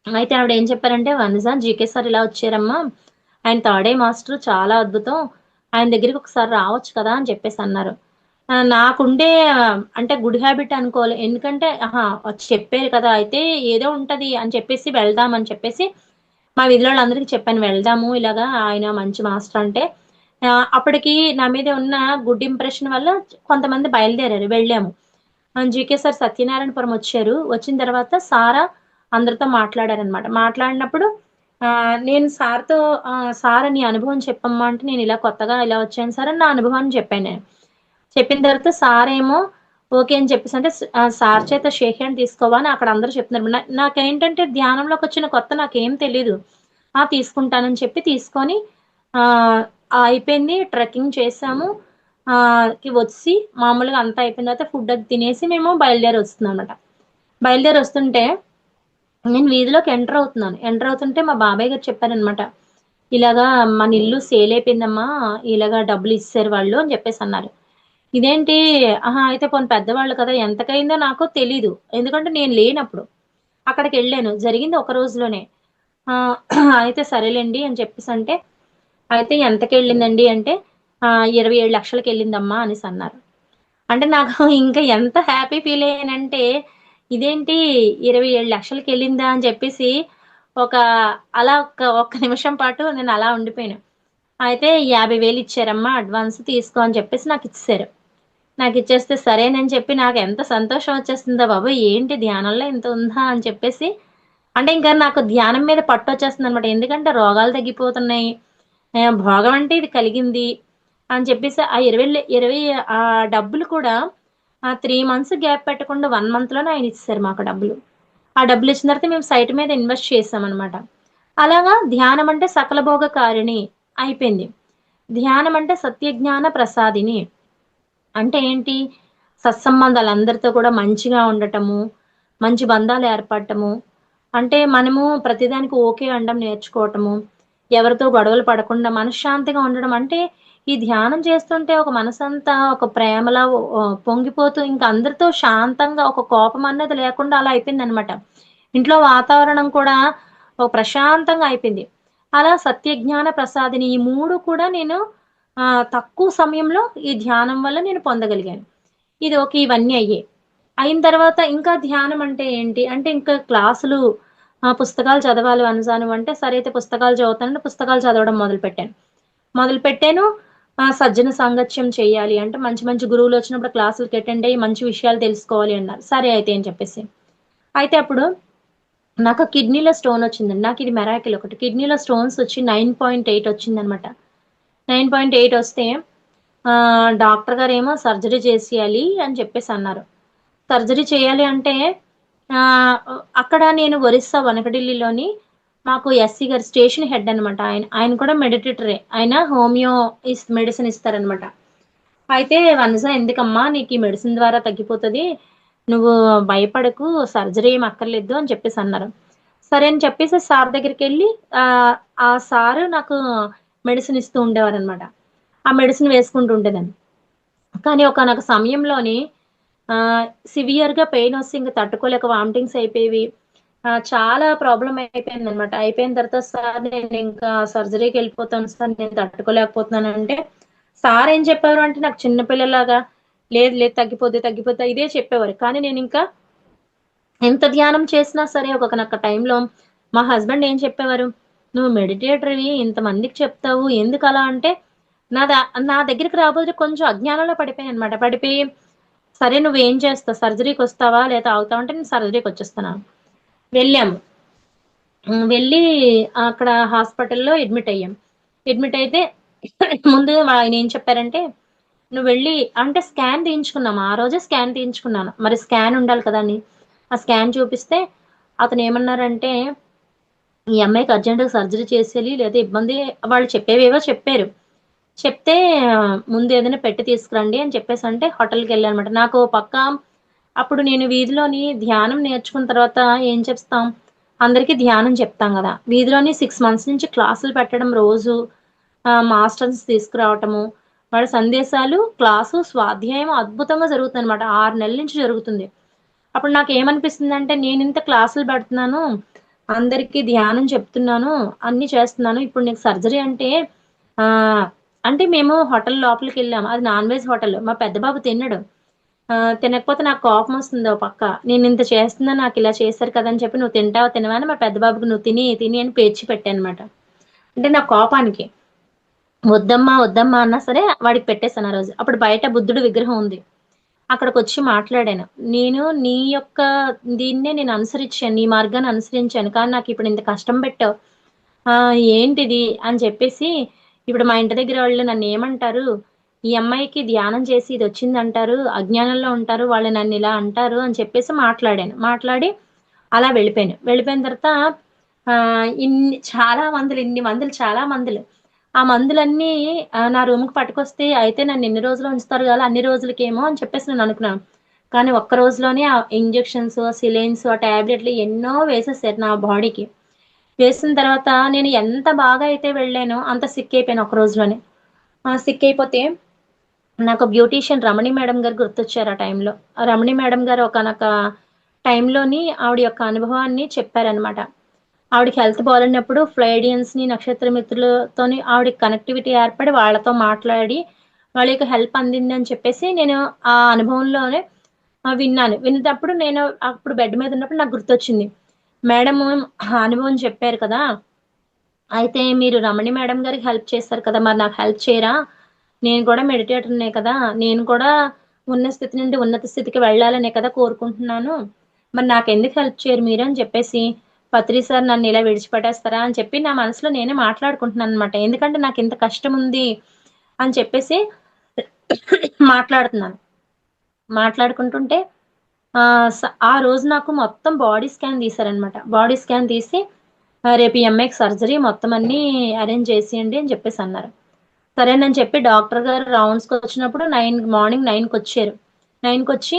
అయితే ఆవిడ ఏం చెప్పారంటే, "వనజ జీకే సార్ ఇలా వచ్చారమ్మా. ఆయన థర్డ్ ఐ మాస్టర్ చాలా అద్భుతం. ఆయన దగ్గరికి ఒకసారి రావచ్చు కదా!" అని చెప్పేసన్నారు. నాకుండే అంటే గుడ్ హ్యాబిట్ అనుకోవాలి. ఎందుకంటే ఆహా! వచ్చి చెప్పారు కదా! అయితే ఏదో ఉంటది అని చెప్పేసి వెళ్దాం అని చెప్పేసి మా వీధిలోళ్ళందరికీ చెప్పాను. వెళ్దాము ఇలాగా ఆయన మంచి మాస్టర్ అంటే అప్పటికి నా మీద ఉన్న గుడ్ ఇంప్రెషన్ వల్ల కొంతమంది బయలుదేరారు. వెళ్ళాము. జీకే సార్ సత్యనారాయణపురం వచ్చారు. వచ్చిన తర్వాత సారా అందరితో మాట్లాడారనమాట. మాట్లాడినప్పుడు నేను సార్‌తో "సార్ నీ అనుభవం చెప్పమ్మా" అంటే నేను ఇలా కొత్తగా ఇలా వచ్చాను సార్ అని నా అనుభవాన్ని చెప్పాను నేను. చెప్పిన తర్వాత సారేమో ఓకే అని చెప్పేసి అంటే సార్ చేత షేక్ హ్యాండ్ తీసుకోవా అని అక్కడ అందరూ చెప్తున్నారు. నాకేంటంటే ధ్యానంలోకొచ్చిన కొత్త నాకేం తెలీదు. తీసుకుంటానని చెప్పి తీసుకొని ఆహ్, అయిపోయింది. ట్రెక్కింగ్ చేసాము. వచ్చి మామూలుగా అంతా అయిపోయిన తర్వాత ఫుడ్ అది తినేసి మేము బయలుదేరి వస్తున్నామన్నమాట. బయలుదేరి వస్తుంటే నేను వీధిలోకి ఎంటర్ అవుతున్నాను. ఎంటర్ అవుతుంటే మా బాబాయ్ గారు చెప్పారనమాట. ఇలాగా మన ఇల్లు సేల్ అయిపోయిందమ్మా. ఇలాగ డబ్బులిచ్చేసారు వాళ్ళు అని చెప్పేసన్నారు. ఇదేంటి అయితే పోనీ పెద్దవాళ్ళు కదా! ఎంతకయిందో నాకు తెలీదు. ఎందుకంటే నేను లేనప్పుడు. అక్కడికెళ్ళాను. జరిగింది ఒక రోజులోనే. ఆహ్, అయితే సరేలెండి అని చెప్పేసంటే, అయితే ఎంతకెళ్ళిందండి అంటే 27,00,000కెళ్ళిందమ్మా అనేసన్నారు. అంటే నాకు ఇంకా ఎంత హ్యాపీ ఫీల్ అయ్యానంటే, ఇదేంటి 27,00,000కెళ్ళిందా అని చెప్పేసి ఒక అలా ఒక్క నిమిషం పాటు నేను అలా ఉండిపోయాను. అయితే 50,000 ఇచ్చారమ్మా అడ్వాన్స్ తీసుకో అని చెప్పేసి నాకిచ్చేసారు. నాకిచ్చేస్తే సరేనని చెప్పి నాకెంత సంతోషం వచ్చేసిందో బాబోయ్! ఏంటి ధ్యానంలో ఇంత ఉందా అని చెప్పేసి అంటే ఇంకా నాకు ధ్యానం మీద పట్టొచ్చేస్తుందనమాట. ఎందుకంటే రోగాలు తగ్గిపోతున్నాయి. భోగం అంటే ఇది కలిగింది అని చెప్పేసి ఆ 20 డబ్బులు కూడా 3 మంత్స్ గ్యాప్ పెట్టకుండా 1 మంత్‌లోనే ఆయన ఇచ్చేసారు మాకు డబ్బులు. ఆ డబ్బులిచ్చిన తర్వాత మేము సైట్ మీద ఇన్వెస్ట్ చేశామనమాట. అలాగా ధ్యానం అంటే సకల భోగ కారిణి అయిపోయింది. ధ్యానం అంటే సత్యజ్ఞాన ప్రసాదిని. అంటే ఏంటి? సత్సంబంధాలు అందరితో కూడా మంచిగా ఉండటము, మంచి బంధాలు ఏర్పడటము. అంటే మనము ప్రతిదానికి ఓకే అనడం నేర్చుకోవటము. ఎవరితో గొడవలు పడకుండా మనశ్శాంతిగా ఉండడం. అంటే ఈ ధ్యానం చేస్తుంటే ఒక మనసంతా ఒక ప్రేమలా పొంగిపోతూ ఇంక అందరితో శాంతంగా ఒక కోపం అన్నది లేకుండా అలా అయిపోయిందనమాట. ఇంట్లో వాతావరణం కూడా ఒక ప్రశాంతంగా అయిపోయింది. అలా సత్యజ్ఞాన ప్రసాదిని ఈ 3 కూడా నేను తక్కువ సమయంలో ఈ ధ్యానం వల్ల నేను పొందగలిగాను. ఇది ఓకే. ఇవన్నీ అయ్యాయి. అయిన తర్వాత ఇంకా ధ్యానం అంటే ఏంటి? అంటే ఇంకా క్లాసులు పుస్తకాలు చదవాలి అనసాను అంటే, సరే అయితే పుస్తకాలు చదువుతానని పుస్తకాలు చదవడం మొదలుపెట్టాను. మొదలుపెట్టాను. సజ్జన సాంగత్యం చేయాలి అంటే మంచి మంచి గురువులొచ్చినప్పుడు క్లాసులకి అటెండ్ అయ్యి మంచి విషయాలు తెలుసుకోవాలి అన్నారు. సరే అయితే అని చెప్పేసి. అయితే అప్పుడు నాకు కిడ్నీలో స్టోన్ వచ్చిందండి. నాకిది మిరాకిల్ ఒకటి. కిడ్నీలో స్టోన్స్ వచ్చి 9.8 వచ్చిందనమాట. 9.8 వస్తే డాక్టర్ గారేమో సర్జరీ చేసేయాలి అని చెప్పేసన్నారు. సర్జరీ చేయాలి అంటే ఆహ్, అక్కడ నేను ఒరిస్సా వనకడిల్లిలోని మాకు ఎస్సీ గారు స్టేషన్ హెడ్ అనమాట ఆయన. ఆయన కూడా మెడిటేటరే. ఆయన హోమియో మెడిసిన్ ఇస్తారనమాట. అయితే "వనజ ఎందుకమ్మా నీకీ మెడిసిన్ ద్వారా తగ్గిపోతది. నువ్వు భయపడకు, సర్జరీ ఏమి అక్కర్లేదు అని చెప్పేసి అన్నారు. సరే అని చెప్పేసి సార్ దగ్గరికెళ్ళి ఆ సారు నాకు మెడిసిన్ ఇస్తూ ఉండేవారనమాట. ఆ మెడిసిన్ వేసుకుంటూ ఉండేదాన్ని. కానీ ఒకానొక సమయంలోని సివియర్‌గా పెయినొస్తే ఇంక తట్టుకోలేక వామిటింగ్స్ అయిపోయేవి. చాలా ప్రాబ్లమ్ అయిపోయిందనమాట. అయిపోయిన తర్వాత సార్ నేనింకా సర్జరీకెళ్ళిపోతాను సార్ నేను తట్టుకోలేకపోతున్నానంటే, సార్ ఏం చెప్పారు అంటే నాకు చిన్న పిల్లలాగా లేదు లేదు తగ్గిపోద్ది, తగ్గిపోద్ది ఇదే చెప్పేవారు. కానీ నేనింకా ఎంత ధ్యానం చేసినా సరే ఒకొకనొక టైంలో మా హస్బెండ్ ఏం చెప్పేవారు, "నువ్వు మెడిటేటర్‌వి ఇంతమందికి చెప్తావు ఎందుకలా" అంటే నా ద నా దగ్గరికి రాబోతే కొంచెం అజ్ఞానంలో పడిపోయాననమాట. పడిపోయి, "సరే నువ్వేం చేస్తావు? సర్జరీకొస్తావా? లేతే ఆగుతావా?" అంటే నేను సర్జరీకొచ్చేస్తున్నాను. వెళ్ళాము. వెళ్ళి అక్కడ హాస్పిటల్‌లో అడ్మిట్ అయ్యాం. అడ్మిట్ అయితే ముందు ఆయనేం చెప్పారంటే, "నువ్వెళ్ళి" అంటే స్కాన్ తీయించుకున్నాం. ఆ రోజే స్కాన్ తీయించుకున్నాను. మరి స్కాన్ ఉండాలి కదా అని. ఆ స్కాన్ చూపిస్తే అతనేమన్నారంటే, "ఈ అమ్మాయికి అర్జెంట్‌గా సర్జరీ చేసేయాలి. లేదా ఇబ్బంది" వాళ్ళు చెప్పేవేవో చెప్పారు. చెప్తే "ముందు ఏదైనా పెట్టి తీసుకురండి" అని చెప్పేసంటే హోటల్‌కెళ్ళానమాట. నాకు ఓ పక్క అప్పుడు నేను వీధిలోని ధ్యానం నేర్చుకున్న తర్వాత ఏం చేస్తాం, అందరికి ధ్యానం చెప్తాం గదా! వీధిలోని 6 మంత్స్ నుంచి క్లాసులు పెట్టడం రోజు. మాస్టర్స్ తీసుకురావటము. వాళ్ళ సందేశాలు, క్లాసు, స్వాధ్యాయం అద్భుతంగా జరుగుతుందనమాట. 6 నెలల నుంచి జరుగుతుంది. అప్పుడు నాకేమనిపిస్తుందంటే నేనింత క్లాసులు పెడుతున్నాను, అందరికి ధ్యానం చెప్తున్నాను, అన్నీ చేస్తున్నాను. ఇప్పుడు నీకు సర్జరీ అంటే ఆహ్, అంటే మేము హోటల్ లోపలికెళ్ళాము. అది నాన్ వెజ్ హోటల్. మా పెద్ద బాబు తినడు. తినకపోతే నాకు కోపమొస్తుంది ఓ పక్క. నేనింత చేస్తున్నా నాకిలా చేశారు కదా! అని చెప్పి "నువ్వు తింటావా? తినవా?" అని మా పెద్ద బాబుకి "నువ్వు తిని, తిని" అని పేర్చి పెట్టానమాట. అంటే నా కోపానికి. వద్దమ్మా, వద్దమ్మా అన్నా సరే వాడికి పెట్టేసాను ఆ రోజు. అప్పుడు బయట బుద్ధుడి విగ్రహం ఉంది. అక్కడికొచ్చి మాట్లాడాను. నేను నీ యొక్క దీన్నే నేను అనుసరించాను. నీ మార్గాన్ని అనుసరించాను. కానీ నాకిప్పుడు ఇంత కష్టం పెట్టావు. ఏంటిది అని చెప్పేసి ఇప్పుడు మా ఇంటి దగ్గర వాళ్ళు నన్నేమంటారు? ఈ అమ్మాయికి ధ్యానం చేసి ఇదొచ్చిందంటారు. అజ్ఞానంలో ఉంటారు. వాళ్ళు నన్నిలా అంటారు అని చెప్పేసి మాట్లాడాను. మాట్లాడి అలా వెళ్ళిపోయాను. వెళ్ళిపోయిన తర్వాత ఇన్ని మందులు చాలా మందులు. ఆ మందులన్నీ నా రూమ్‌కి పట్టుకొస్తే అయితే నన్ను ఎన్ని రోజులు ఉంచుతారు గాల అన్ని రోజులకేమో అని చెప్పేసి నేననుకున్నాను. కానీ ఒక్క రోజులోనే ఆ ఇంజెక్షన్స్, ఆ సిలైన్స్, ఆ టాబ్లెట్‌లు ఎన్నో వేసేసారు నా బాడీకి. వేసిన తర్వాత నేను ఎంత బాగా అయితే వెళ్ళానో అంత సిక్ అయిపోయాను ఒక రోజులోనే. సిక్ అయిపోతే నాకు బ్యూటీషియన్ రమణి మేడం గారు గుర్తొచ్చారు ఆ టైంలో. ఆ రమణి మేడం గారు ఒకానొక టైంలోని ఆవిడ యొక్క అనుభవాన్ని చెప్పారనమాట. ఆవిడకి హెల్త్ బాలేనప్పుడు ఫ్లైడియన్స్‌ని, నక్షత్ర మిత్రులతోని ఆవిడకి కనెక్టివిటీ ఏర్పడి వాళ్ళతో మాట్లాడి, వాళ్ళ యొక్క హెల్ప్ అందిందని చెప్పేసి నేను ఆ అనుభవంలోనే విన్నాను. వినేటప్పుడు నేను అప్పుడు బెడ్ మీద ఉన్నప్పుడు నాకు గుర్తొచ్చింది. మేడము అనుభవం చెప్పారు కదా! అయితే మీరు రమణి మేడం గారికి హెల్ప్ చేశారు కదా! మరి నాకు హెల్ప్ చేయరా? నేను కూడా మెడిటేటర్‌నే కదా! నేను కూడా ఉన్న స్థితి నుండి ఉన్నత స్థితికి వెళ్ళాలనే కదా కోరుకుంటున్నాను. మరి నాకెందుకు హెల్ప్ చేయరు మీరు అని చెప్పేసి, "పత్రి సార్ నన్నిలా విడిచిపెట్టేస్తారా?" అని చెప్పి నా మనసులో నేనే మాట్లాడుకుంటున్నాననమాట. ఎందుకంటే నాకింత కష్టముంది అని చెప్పేసి మాట్లాడుతున్నాను. మాట్లాడుకుంటుంటే ఆ రోజు నాకు మొత్తం బాడీ స్కాన్ తీశారనమాట. బాడీ స్కాన్ తీసి "రేపు ఈ అమ్మాయికి సర్జరీ మొత్తం అన్నీ అరేంజ్ చేసేయండి" అని చెప్పేసన్నారు. సరేనని చెప్పి డాక్టర్ గారు రౌండ్స్‌కొచ్చినప్పుడు మార్నింగ్ 9:00కొచ్చారు. 9:00కొచ్చి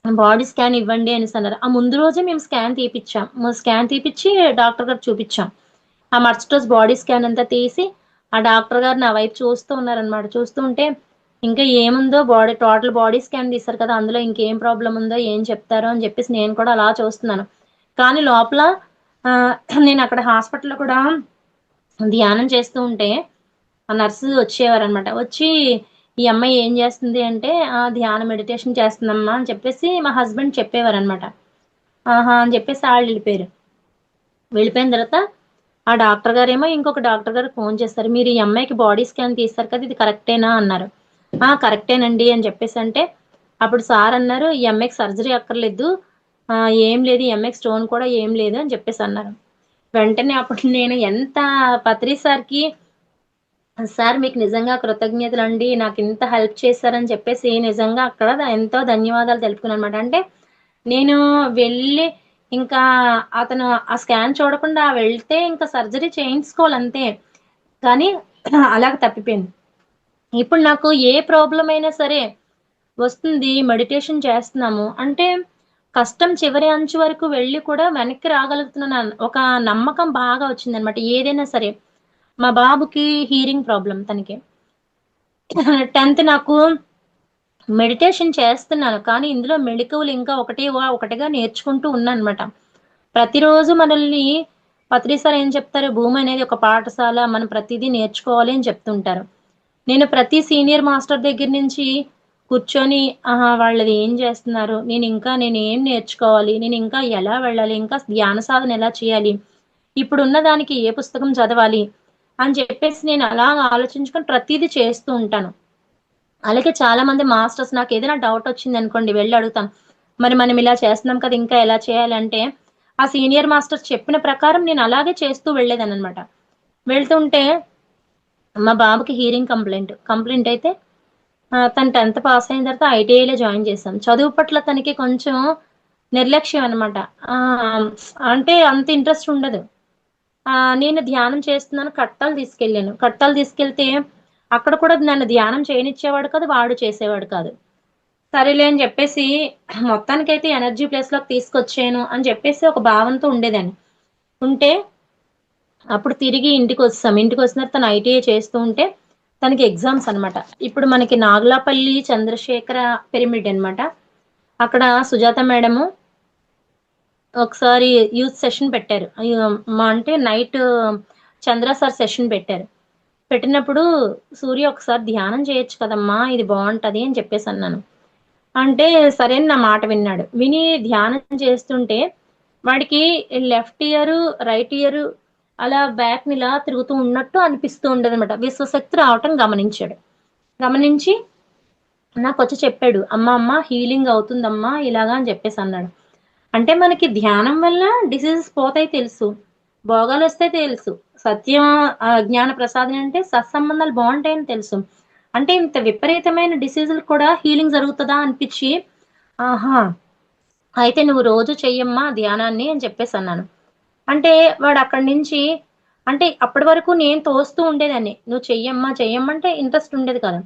బాడీ స్కాన్ ఇవ్వండి అనేసన్నారు. ఆ ముందు రోజే మేము స్కాన్ తీపిచ్చాం. స్కాన్ తీపిచ్చి డాక్టర్ గారికి చూపిచ్చాం. ఆ మరుసటి రోజు బాడీ స్కాన్ అంతా తీసి, ఆ డాక్టర్ గారు నా వైపు చూస్తూ ఉన్నారనమాట. చూస్తూ ఉంటే, ఇంకా ఏముందో టోటల్ బాడీ స్కాన్ తీశారు కదా! అందులో ఇంకేం ప్రాబ్లమ్ ఉందో, ఏం చెప్తారో అని చెప్పేసి నేను కూడా అలా చూస్తున్నాను. కానీ లోపల ఆహ్, నేనక్కడ హాస్పిటల్‌లో కూడా ధ్యానం చేస్తూ ఉంటే, ఆ నర్సు వచ్చేవారనమాట. వచ్చి, "ఈ అమ్మాయి ఏం చేస్తుంది" అంటే, ధ్యాన మెడిటేషన్ చేస్తుందమ్మా" అని చెప్పేసి మా హస్బెండ్ చెప్పేవారనమాట. ఆహా! అని చెప్పేసి ఆళ్ళెళ్ళిపోయారు. వెళ్ళిపోయిన తర్వాత ఆ డాక్టర్ గారేమో ఇంకొక డాక్టర్ గారికి ఫోను చేశారు. "మీరు ఈ అమ్మాయికి బాడీ స్కాన్ తీశారు కదా! ఇది కరెక్టేనా?" అన్నారు. కరెక్టేనండి" అని చెప్పేసంటే, అప్పుడు సార్ అన్నారు, "ఈ అమ్మాయికి సర్జరీ అక్కర్లేదు. ఏం లేదు. ఈ అమ్మాయికి స్టోన్ కూడా ఏం లేదు" అని చెప్పేసన్నారు. వెంటనే అప్పుడు నేను ఎంత పత్రి సార్‌కి సార్ మీకు నిజంగా కృతజ్ఞతలండి. నాకింత హెల్ప్ చేశారని చెప్పేసి నిజంగా అక్కడ ఎంతో ధన్యవాదాలు తెలుపుకున్నాననమాట. అంటే నేను వెళ్ళి ఇంకా అతను ఆ స్కాన్ చూడకుండా వెళ్తే ఇంకా సర్జరీ చేయించుకోవాలంతే. కానీ అలాగ తప్పిపోయింది. ఇప్పుడు నాకు ఏ ప్రాబ్లమ్ అయినా సరే వస్తుంది. మెడిటేషన్ చేస్తున్నాము. అంటే కష్టం చివరి అంచు వరకు వెళ్లి కూడా వెనక్కి రాగలుగుతున్నాను. ఒక నమ్మకం బాగా వచ్చిందనమాట. ఏదైనా సరే. మా బాబుకి హీరింగ్ ప్రాబ్లమ్ తనకి. 10థ్ నాకు మెడిటేషన్ చేస్తున్నాను. కానీ ఇందులో మెళకువలు ఇంకా ఒకటిగా నేర్చుకుంటూ ఉన్నానన్నమాట. ప్రతిరోజు మనల్ని పత్రి సార్ ఏం చెప్తారు? భూమి అనేది ఒక పాఠశాల. మనం ప్రతిదీ నేర్చుకోవాలి అని చెప్తుంటారు. నేను ప్రతి సీనియర్ మాస్టర్ దగ్గర నుంచి కూర్చొని, ఆహా! వాళ్ళది ఏం చేస్తున్నారు? నేనేం నేర్చుకోవాలి? నేనింకా ఎలా వెళ్ళాలి? ఇంకా ధ్యాన సాధన ఎలా చేయాలి? ఇప్పుడున్న దానికి ఏ పుస్తకం చదవాలి? అని చెప్పేసి నేను అలాగా ఆలోచించుకొని ప్రతీదీ చేస్తూ ఉంటాను. అలాగే చాలా మంది మాస్టర్స్ నాకేదైనా డౌటొచ్చిందనుకోండి వెళ్లి అడుగుతాను. మరి మనం ఇలా చేస్తున్నాం కదా! ఇంకా ఎలా చేయాలంటే, ఆ సీనియర్ మాస్టర్స్ చెప్పిన ప్రకారం నేను అలాగే చేస్తూ వెళ్ళేదాన్ననమాట. వెళ్తుంటే మా బాబుకి హియరింగ్ కంప్లెయింట్ అయితే తను 10థ్ పాస్ అయిన తర్వాత ఐటీఐలో జాయిన్ చేశాం. చదువు పట్ల తనకి కొంచెం నిర్లక్ష్యం అనమాట. అంటే అంత ఇంట్రెస్ట్ ఉండదు. నేను ధ్యానం చేస్తున్నాను కట్టాలు తీసుకెళ్తే అక్కడ కూడా నన్ను ధ్యానం చేయనిచ్చేవాడు కాదు. వాడు చేసేవాడు కాదు. సరేలే అని చెప్పేసి మొత్తానికైతే ఎనర్జీ ప్లేస్‌లోకి తీసుకొచ్చాను అని చెప్పేసి ఒక భావనతో ఉండేదాన్ని. ఉంటే అప్పుడు తిరిగి ఇంటికొచ్చేసాం. ఇంటికొచ్చిన తర్వాత తను ఐటీఐ చేస్తూ ఉంటే తనకి ఎగ్జామ్స్ అనమాట. ఇప్పుడు మనకి నాగలాపల్లి చంద్రశేఖర పిరమిడ్ అనమాట. అక్కడ సుజాత మేడము ఒకసారి యూత్ సెషన్ పెట్టారు. అంటే నైట్ చంద్ర సార్ సెషన్ పెట్టారు. పెట్టినప్పుడు సూర్య ఒకసారి ధ్యానం చేయొచ్చు కదమ్మా! ఇది బావుంటది అని చెప్పేసన్నాను. అంటే సరే అని నా మాట విన్నాడు. విని ధ్యానం చేస్తుంటే వాడికి లెఫ్ట్ ఇయరు, రైట్ ఇయరు అలా బ్యాక్‌నిలా తిరుగుతూ ఉన్నట్టు అనిపిస్తూ ఉండేదనమాట. విశ్వశక్తి రావటం గమనించాడు. గమనించి నాకొచ్చి చెప్పాడు. అమ్మ హీలింగ్ అవుతుందమ్మా ఇలాగా అని చెప్పేసన్నాడు. అంటే మనకి ధ్యానం వల్ల డిసీజెస్ పోతాయి తెలుసు. భోగాలొస్తాయి తెలుసు. సత్యం జ్ఞాన ప్రసాదం అంటే సత్సంబంధాలు బావుంటాయని తెలుసు. అంటే ఇంత విపరీతమైన డిసీజులు కూడా హీలింగ్ జరుగుతదా అనిపిచ్చి, ఆహా! అయితే నువ్వు రోజు చెయ్యమ్మా ధ్యానాన్ని అని చెప్పేసన్నాను. అంటే వాడక్కడి నుంచి అంటే అప్పటి వరకు నేను తోస్తూ ఉండేదాన్ని. నువ్వు చెయ్యమ్మా, చెయ్యమ్మా అంటే ఇంట్రెస్ట్ ఉండేది కాదు.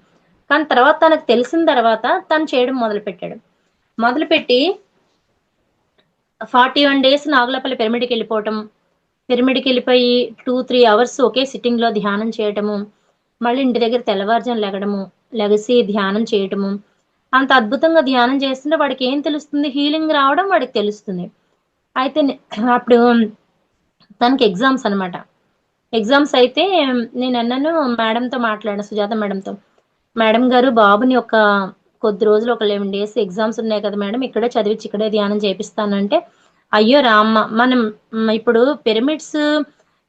కానీ తర్వాత తనకు తెలిసిన తర్వాత తను చేయడం మొదలుపెట్టాడు. మొదలుపెట్టి 41 డేస్ నాగులపల్లి పిరమిడ్‌కెళ్ళిపోవటం. పిరమిడ్‌కెళ్ళిపోయి 2, 3 అవర్స్ ఒకే సిట్టింగ్‌లో ధ్యానం చేయటము. మళ్ళీ ఇంటి దగ్గర తెల్లవారుజామున లెగడము. లెగిసి ధ్యానం చేయటము. అంత అద్భుతంగా ధ్యానం చేస్తుంటే వాడికేం తెలుస్తుంది? హీలింగ్ రావడం వాడికి తెలుస్తుంది. అయితే అప్పుడు తనకి ఎగ్జామ్స్ అనమాట. ఎగ్జామ్స్ అయితే నేనన్నాను మేడంతో మాట్లాడాను సుజాత మేడంతో. మేడం గారు బాబుని ఒక కొద్ది రోజులు ఒక 11 డేస్ ఎగ్జామ్స్ ఉన్నాయి కదా మేడం! ఇక్కడే చదివిచ్చి ఇక్కడే ధ్యానం చేపిస్తానంటే, అయ్యో రామ్మ! మనం ఇప్పుడు పిరమిడ్స్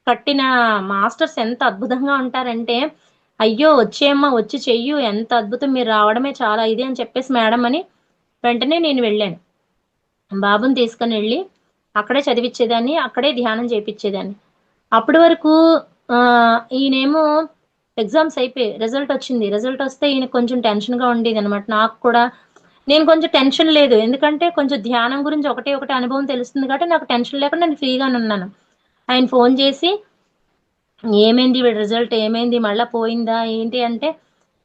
కట్టిన మాస్టర్స్ ఎంత అద్భుతంగా ఉంటారంటే, అయ్యో! వచ్చేయమ్మా వచ్చి చెయ్యు ఎంత అద్భుతం మీరు రావడమే చాలా ఇది అని చెప్పేసి మేడం అని వెంటనే నేను వెళ్ళాను. బాబుని తీసుకొనెళ్ళి అక్కడే చదివిచ్చేదాన్ని. అక్కడే ధ్యానం చేపిచ్చేదాన్ని. అప్పటి వరకు ఈయనేమో ఎగ్జామ్స్ అయిపోయాయి. రిజల్టొచ్చింది. రిజల్టొస్తే ఈయనకి కొంచెం టెన్షన్‌గా ఉండేదనమాట. నాకు కూడా నేను కొంచెం టెన్షన్ లేదు. ఎందుకంటే కొంచెం ధ్యానం గురించి ఒకటి అనుభవం తెలుస్తుంది కాబట్టి నాకు టెన్షన్ లేకుండా నేను ఫ్రీగానున్నాను. ఆయన ఫోను చేసి, "ఏమైంది వీడి రిజల్ట్ ఏమైంది? మళ్ళా పోయిందా? ఏంటి?" అంటే,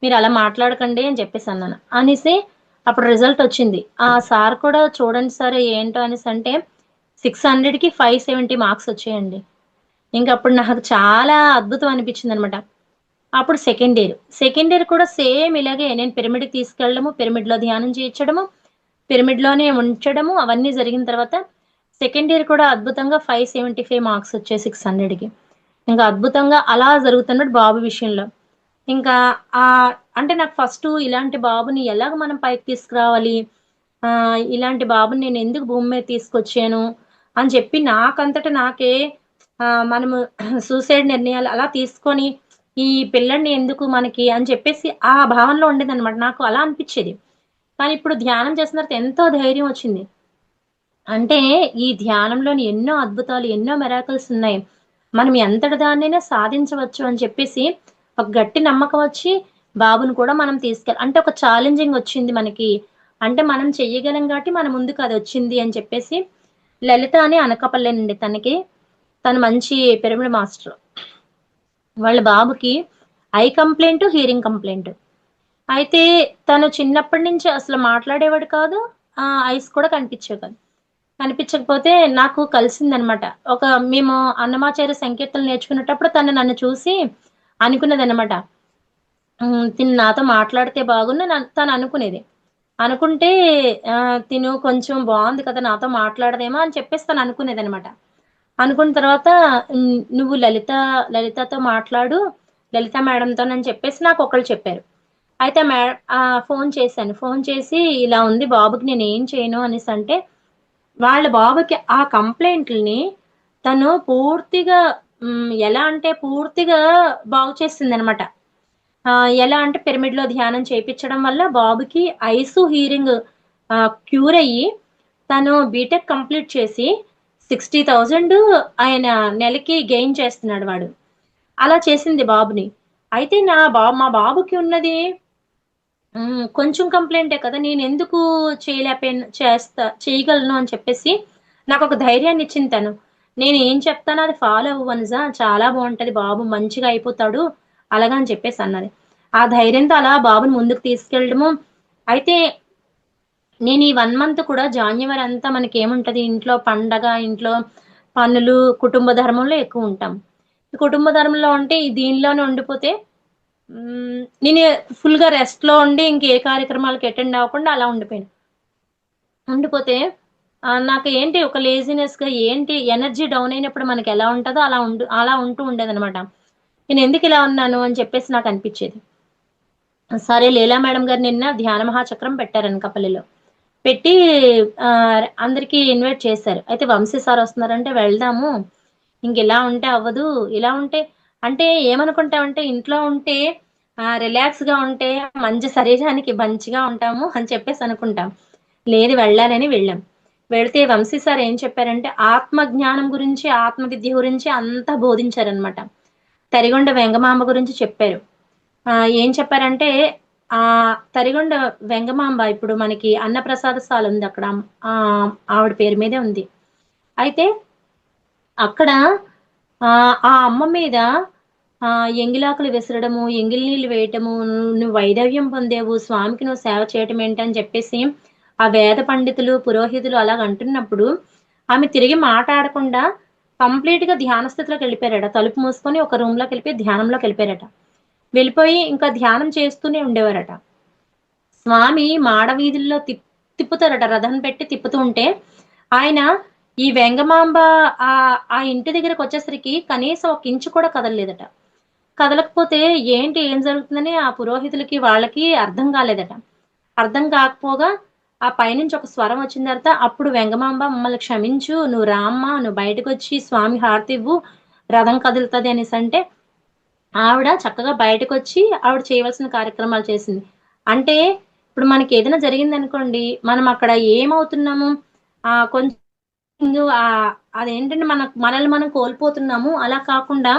"మీరలా మాట్లాడకండి" అని చెప్పేసన్నాను. అనేసి అప్పుడు రిజల్టొచ్చింది. ఆ సార్ కూడా చూడండి సార్ ఏంటో అనేసంటే 600కి 570 మార్క్సొచ్చాయండి. ఇంకప్పుడు నాకు చాలా అద్భుతం అనిపించిందనమాట. అప్పుడు సెకండ్ ఇయర్. సెకండ్ ఇయర్ కూడా సేమ్ ఇలాగే నేను పిరమిడ్‌కి తీసుకెళ్ళడము, పిరమిడ్‌లో ధ్యానం చేయించడము, పిరమిడ్‌లోనే ఉంచడము అవన్నీ జరిగిన తర్వాత సెకండ్ ఇయర్ కూడా అద్భుతంగా 575 మార్క్స్ వచ్చాయి 600కి. ఇంకా అద్భుతంగా అలా జరుగుతున్నట్టు బాబు విషయంలో. ఇంకా అంటే నాకు ఫస్టు ఇలాంటి బాబుని ఎలాగ మనం పైకి తీసుకురావాలి? ఇలాంటి బాబుని నేనెందుకు భూమి మీద తీసుకొచ్చాను? అని చెప్పి నాకంతట నాకే మనము సూసైడ్ నిర్ణయాలు అలా తీసుకొని, ఈ పిల్లాడిని ఎందుకు మనకి అని చెప్పేసి ఆ భావనలో ఉండేదనమాట. నాకు అలా అనిపిచ్చేది. కానీ ఇప్పుడు ధ్యానం చేసిన తర్వాత ఎంతో ధైర్యం వచ్చింది. అంటే ఈ ధ్యానంలోని ఎన్నో అద్భుతాలు, ఎన్నో మిరాకిల్స్ ఉన్నాయి. మనం ఎంతటి దాన్నైనా సాధించవచ్చు అని చెప్పేసి ఒక గట్టి నమ్మకం వచ్చి బాబుని కూడా మనం అంటే ఒక ఛాలెంజింగ్ వచ్చింది మనకి. అంటే మనం చెయ్యగలం కాబట్టి మన ముందుకు అదొచ్చింది అని చెప్పేసి లలిత అని అనకాపల్లేనండి తనకి. తను మంచి పిరమిడ్ మాస్టర్. వాళ్ళ బాబుకి ఐ కంప్లెయింట్, హియరింగ్ కంప్లెయింట్. అయితే తను చిన్నప్పటి నుంచి అసలు మాట్లాడేవాడు కాదు. ఐస్ కూడా కనిపించేవి కాదు. కనిపించకపోతే నాకు కలిసిందనమాట. మేము అన్నమాచార్య సంకీర్తనలు నేర్చుకునేటప్పుడు తను నన్ను చూసి అనుకున్నదనమాట. తిను నాతో మాట్లాడితే బాగున్ను తను అనుకునేది. అనుకుంటే తిను కొంచెం బావుంది కదా! నాతో మాట్లాడదేమో అని చెప్పేసి తను అనుకునేదనమాట. అనుకున్న తర్వాత నువ్వు లలితతో మాట్లాడు. లలిత మేడంతోనని చెప్పేసి నాకొకళ్ళు చెప్పారు. అయితే ఫోను చేశాను. ఫోను చేసి ఇలా ఉంది బాబుకి నేనేం చేయను అనేసంటే, వాళ్ళ బాబుకి ఆ కంప్లెయింట్‌లని తను పూర్తిగా ఎలా అంటే పూర్తిగా బాగు చేసిందనమాట. ఎలా అంటే పిరమిడ్‌లో ధ్యానం చేపిచ్చడం వల్ల బాబుకి ఐసు, హీరింగ్ క్యూర్ అయ్యి తను బీటెక్ కంప్లీట్ చేసి 60,000 ఆయన నెలకి గెయిన్ చేస్తున్నాడు వాడు. అలా చేసింది బాబుని. అయితే మా బాబుకి ఉన్నది కొంచెం కంప్లెయింటే కదా! నేనెందుకు చేయగలను అని చెప్పేసి నాకొక ధైర్యాన్నిచ్చింది తను. నేనేం చెప్తానో అది ఫాలో అవ్వు వనజ చాలా బావుంటది. బాబు మంచిగా అయిపోతాడు. అలాగా అని చెప్పేసన్నది. ఆ ధైర్యంతో అలా బాబుని ముందుకు తీసుకెళ్ళడము. అయితే నేను ఈ 1 మంత్ కూడా జాన్యువరి అంతా మనకేముంటది ఇంట్లో పండగ, ఇంట్లో పనులు, కుటుంబ ధర్మంలో ఎక్కువుంటాం. కుటుంబ ధర్మంలో ఉంటే దీనిలోనే ఉండిపోతే నేను ఫుల్‌గా రెస్ట్‌లో ఉండి ఇంకే కార్యక్రమాలకి అటెండ్ అవ్వకుండా అలా ఉండిపోయాను. ఉండిపోతే నాకు ఏంటి ఒక లేజినెస్‌గా ఏంటి ఎనర్జీ డౌన్ అయినప్పుడు మనకెలా ఉంటదో అలా ఉంటూ ఉండేదనమాట. నేనెందుకిలా ఉన్నాను అని చెప్పేసి నాకనిపిచ్చేది. సరే లీలా మేడం గారు నిన్న ధ్యాన మహాచక్రం పెట్టారు అనకాపల్లిలో. పెట్టి అందరికి ఇన్వైట్ చేశారు. అయితే వంశీ సార్ వస్తున్నారంటే వెళ్దాము. ఇంకిలా ఉంటే అవ్వదు. ఇలా ఉంటే అంటే ఏమనుకుంటామంటే ఇంట్లో ఉంటే రిలాక్స్‌గా ఉంటే శరీరానికి మంచిగా ఉంటాము అని చెప్పేసి అనుకుంటాం. లేదు వెళ్ళాలని వెళ్ళాం. వెళితే వంశీ సార్ ఏం చెప్పారంటే ఆత్మ జ్ఞానం గురించి, ఆత్మ విద్య గురించి అంతా బోధించారనమాట. తరిగొండ వెంగమాంబ గురించి చెప్పారు. ఏం చెప్పారంటే తరిగొండ వెంగమాంబ ఇప్పుడు మనకి అన్నప్రసాదశాల ఉందక్కడ. ఆవిడ పేరు మీదే ఉంది. అయితే అక్కడ ఆ అమ్మ మీద ఎంగిలాకులు విసరడము, ఎంగిలి నీళ్లు వేయటము, నువ్వు వైధవ్యం పొందావు, స్వామికి నువ్వు సేవ చేయటం ఏంటని చెప్పేసి ఆ వేద పండితులు, పురోహితులు అలాగ అంటున్నప్పుడు ఆమె తిరిగి మాటాడకుండా కంప్లీట్‌గా ధ్యాన స్థితిలోకెళ్ళిపోయారట. తలుపు మూసుకొని ఒక రూమ్‌లోకెళ్ళిపోయి ధ్యానంలోకెళ్ళిపోయారట. వెళ్ళిపోయి ఇంకా ధ్యానం చేస్తూనే ఉండేవారట. స్వామి మాడ వీధుల్లో తిప్పుతారట. రథం పెట్టి తిప్పుతూ ఉంటే, ఆయన ఈ వెంగమాంబ ఆ ఇంటి దగ్గరకొచ్చేసరికి కనీసం ఒక ఇంచు కూడా కదలలేదట. కదలకపోతే ఏంటి? ఏం జరుగుతుందని ఆ పురోహితులకి, వాళ్ళకి అర్థం కాలేదట. అర్థం కాకపోగా ఆ పైనుంచి ఒక స్వరం వచ్చిన తర్వాత, అప్పుడు వెంగమాంబ మమ్మల్ని క్షమించు. నువ్వు రామ్మా. నువ్వు బయటకొచ్చి స్వామి హారతివ్వు. రథం కదులుతది అనేసంటే ఆవిడ చక్కగా బయటకొచ్చి ఆవిడ చేయవలసిన కార్యక్రమాలు చేసింది. అంటే ఇప్పుడు మనకేదైనా జరిగిందనుకోండి, మనం అక్కడ ఏమవుతున్నాము? కొంచెం అదేంటంటే మనల్ని మనం కోల్పోతున్నాము. అలా కాకుండా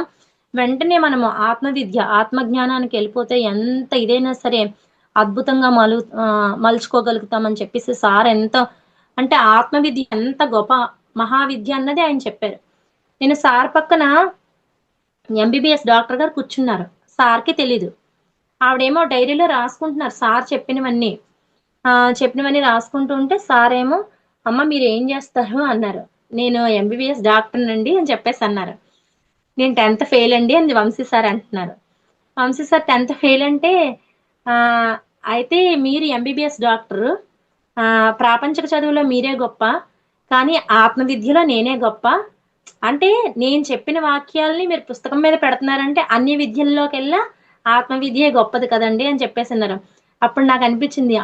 వెంటనే మనము ఆత్మ జ్ఞానానికెళ్ళిపోతే ఎంత ఇదైనా సరే అద్భుతంగా మలుచుకోగలుగుతామని చెప్పేసి సార్ అంటే ఆత్మ విద్య ఎంత గొప్ప మహావిద్య అన్నది ఆయన చెప్పారు. నేను సార్ పక్కన ఎంబీబీఎస్ డాక్టర్ గారు కూర్చున్నారు. సార్‌కి తెలీదు. ఆవిడేమో డైరీలో రాసుకుంటున్నారు సార్ చెప్పినవన్నీ. చెప్పినవన్నీ రాసుకుంటూ ఉంటే సారేమో, "అమ్మ మీరేం జేస్తారు?" అన్నారు. "నేను ఎంబీబీఎస్ డాక్టర్‌నండి" అని చెప్పేసన్నారు. "నేను 10థ్ ఫెయిల్ అండి" అని వంశీ సార్ అంటున్నారు. వంశీ సార్ 10థ్ ఫెయిల్ అంటే, ఆహ్, "అయితే మీరు ఎంబీబీఎస్ డాక్టరు. ప్రాపంచిక చదువులో మీరే గొప్ప. కానీ ఆత్మ విద్యలో నేనే గొప్ప. అంటే నేను చెప్పిన వాక్యాల్ని మీరు పుస్తకం మీద పెడుతున్నారంటే అన్ని విద్యల్లోకెల్లా ఆత్మ విద్యే గొప్పది కదండీ! అని చెప్పేసన్నారు. అప్పుడు నాకనిపించింది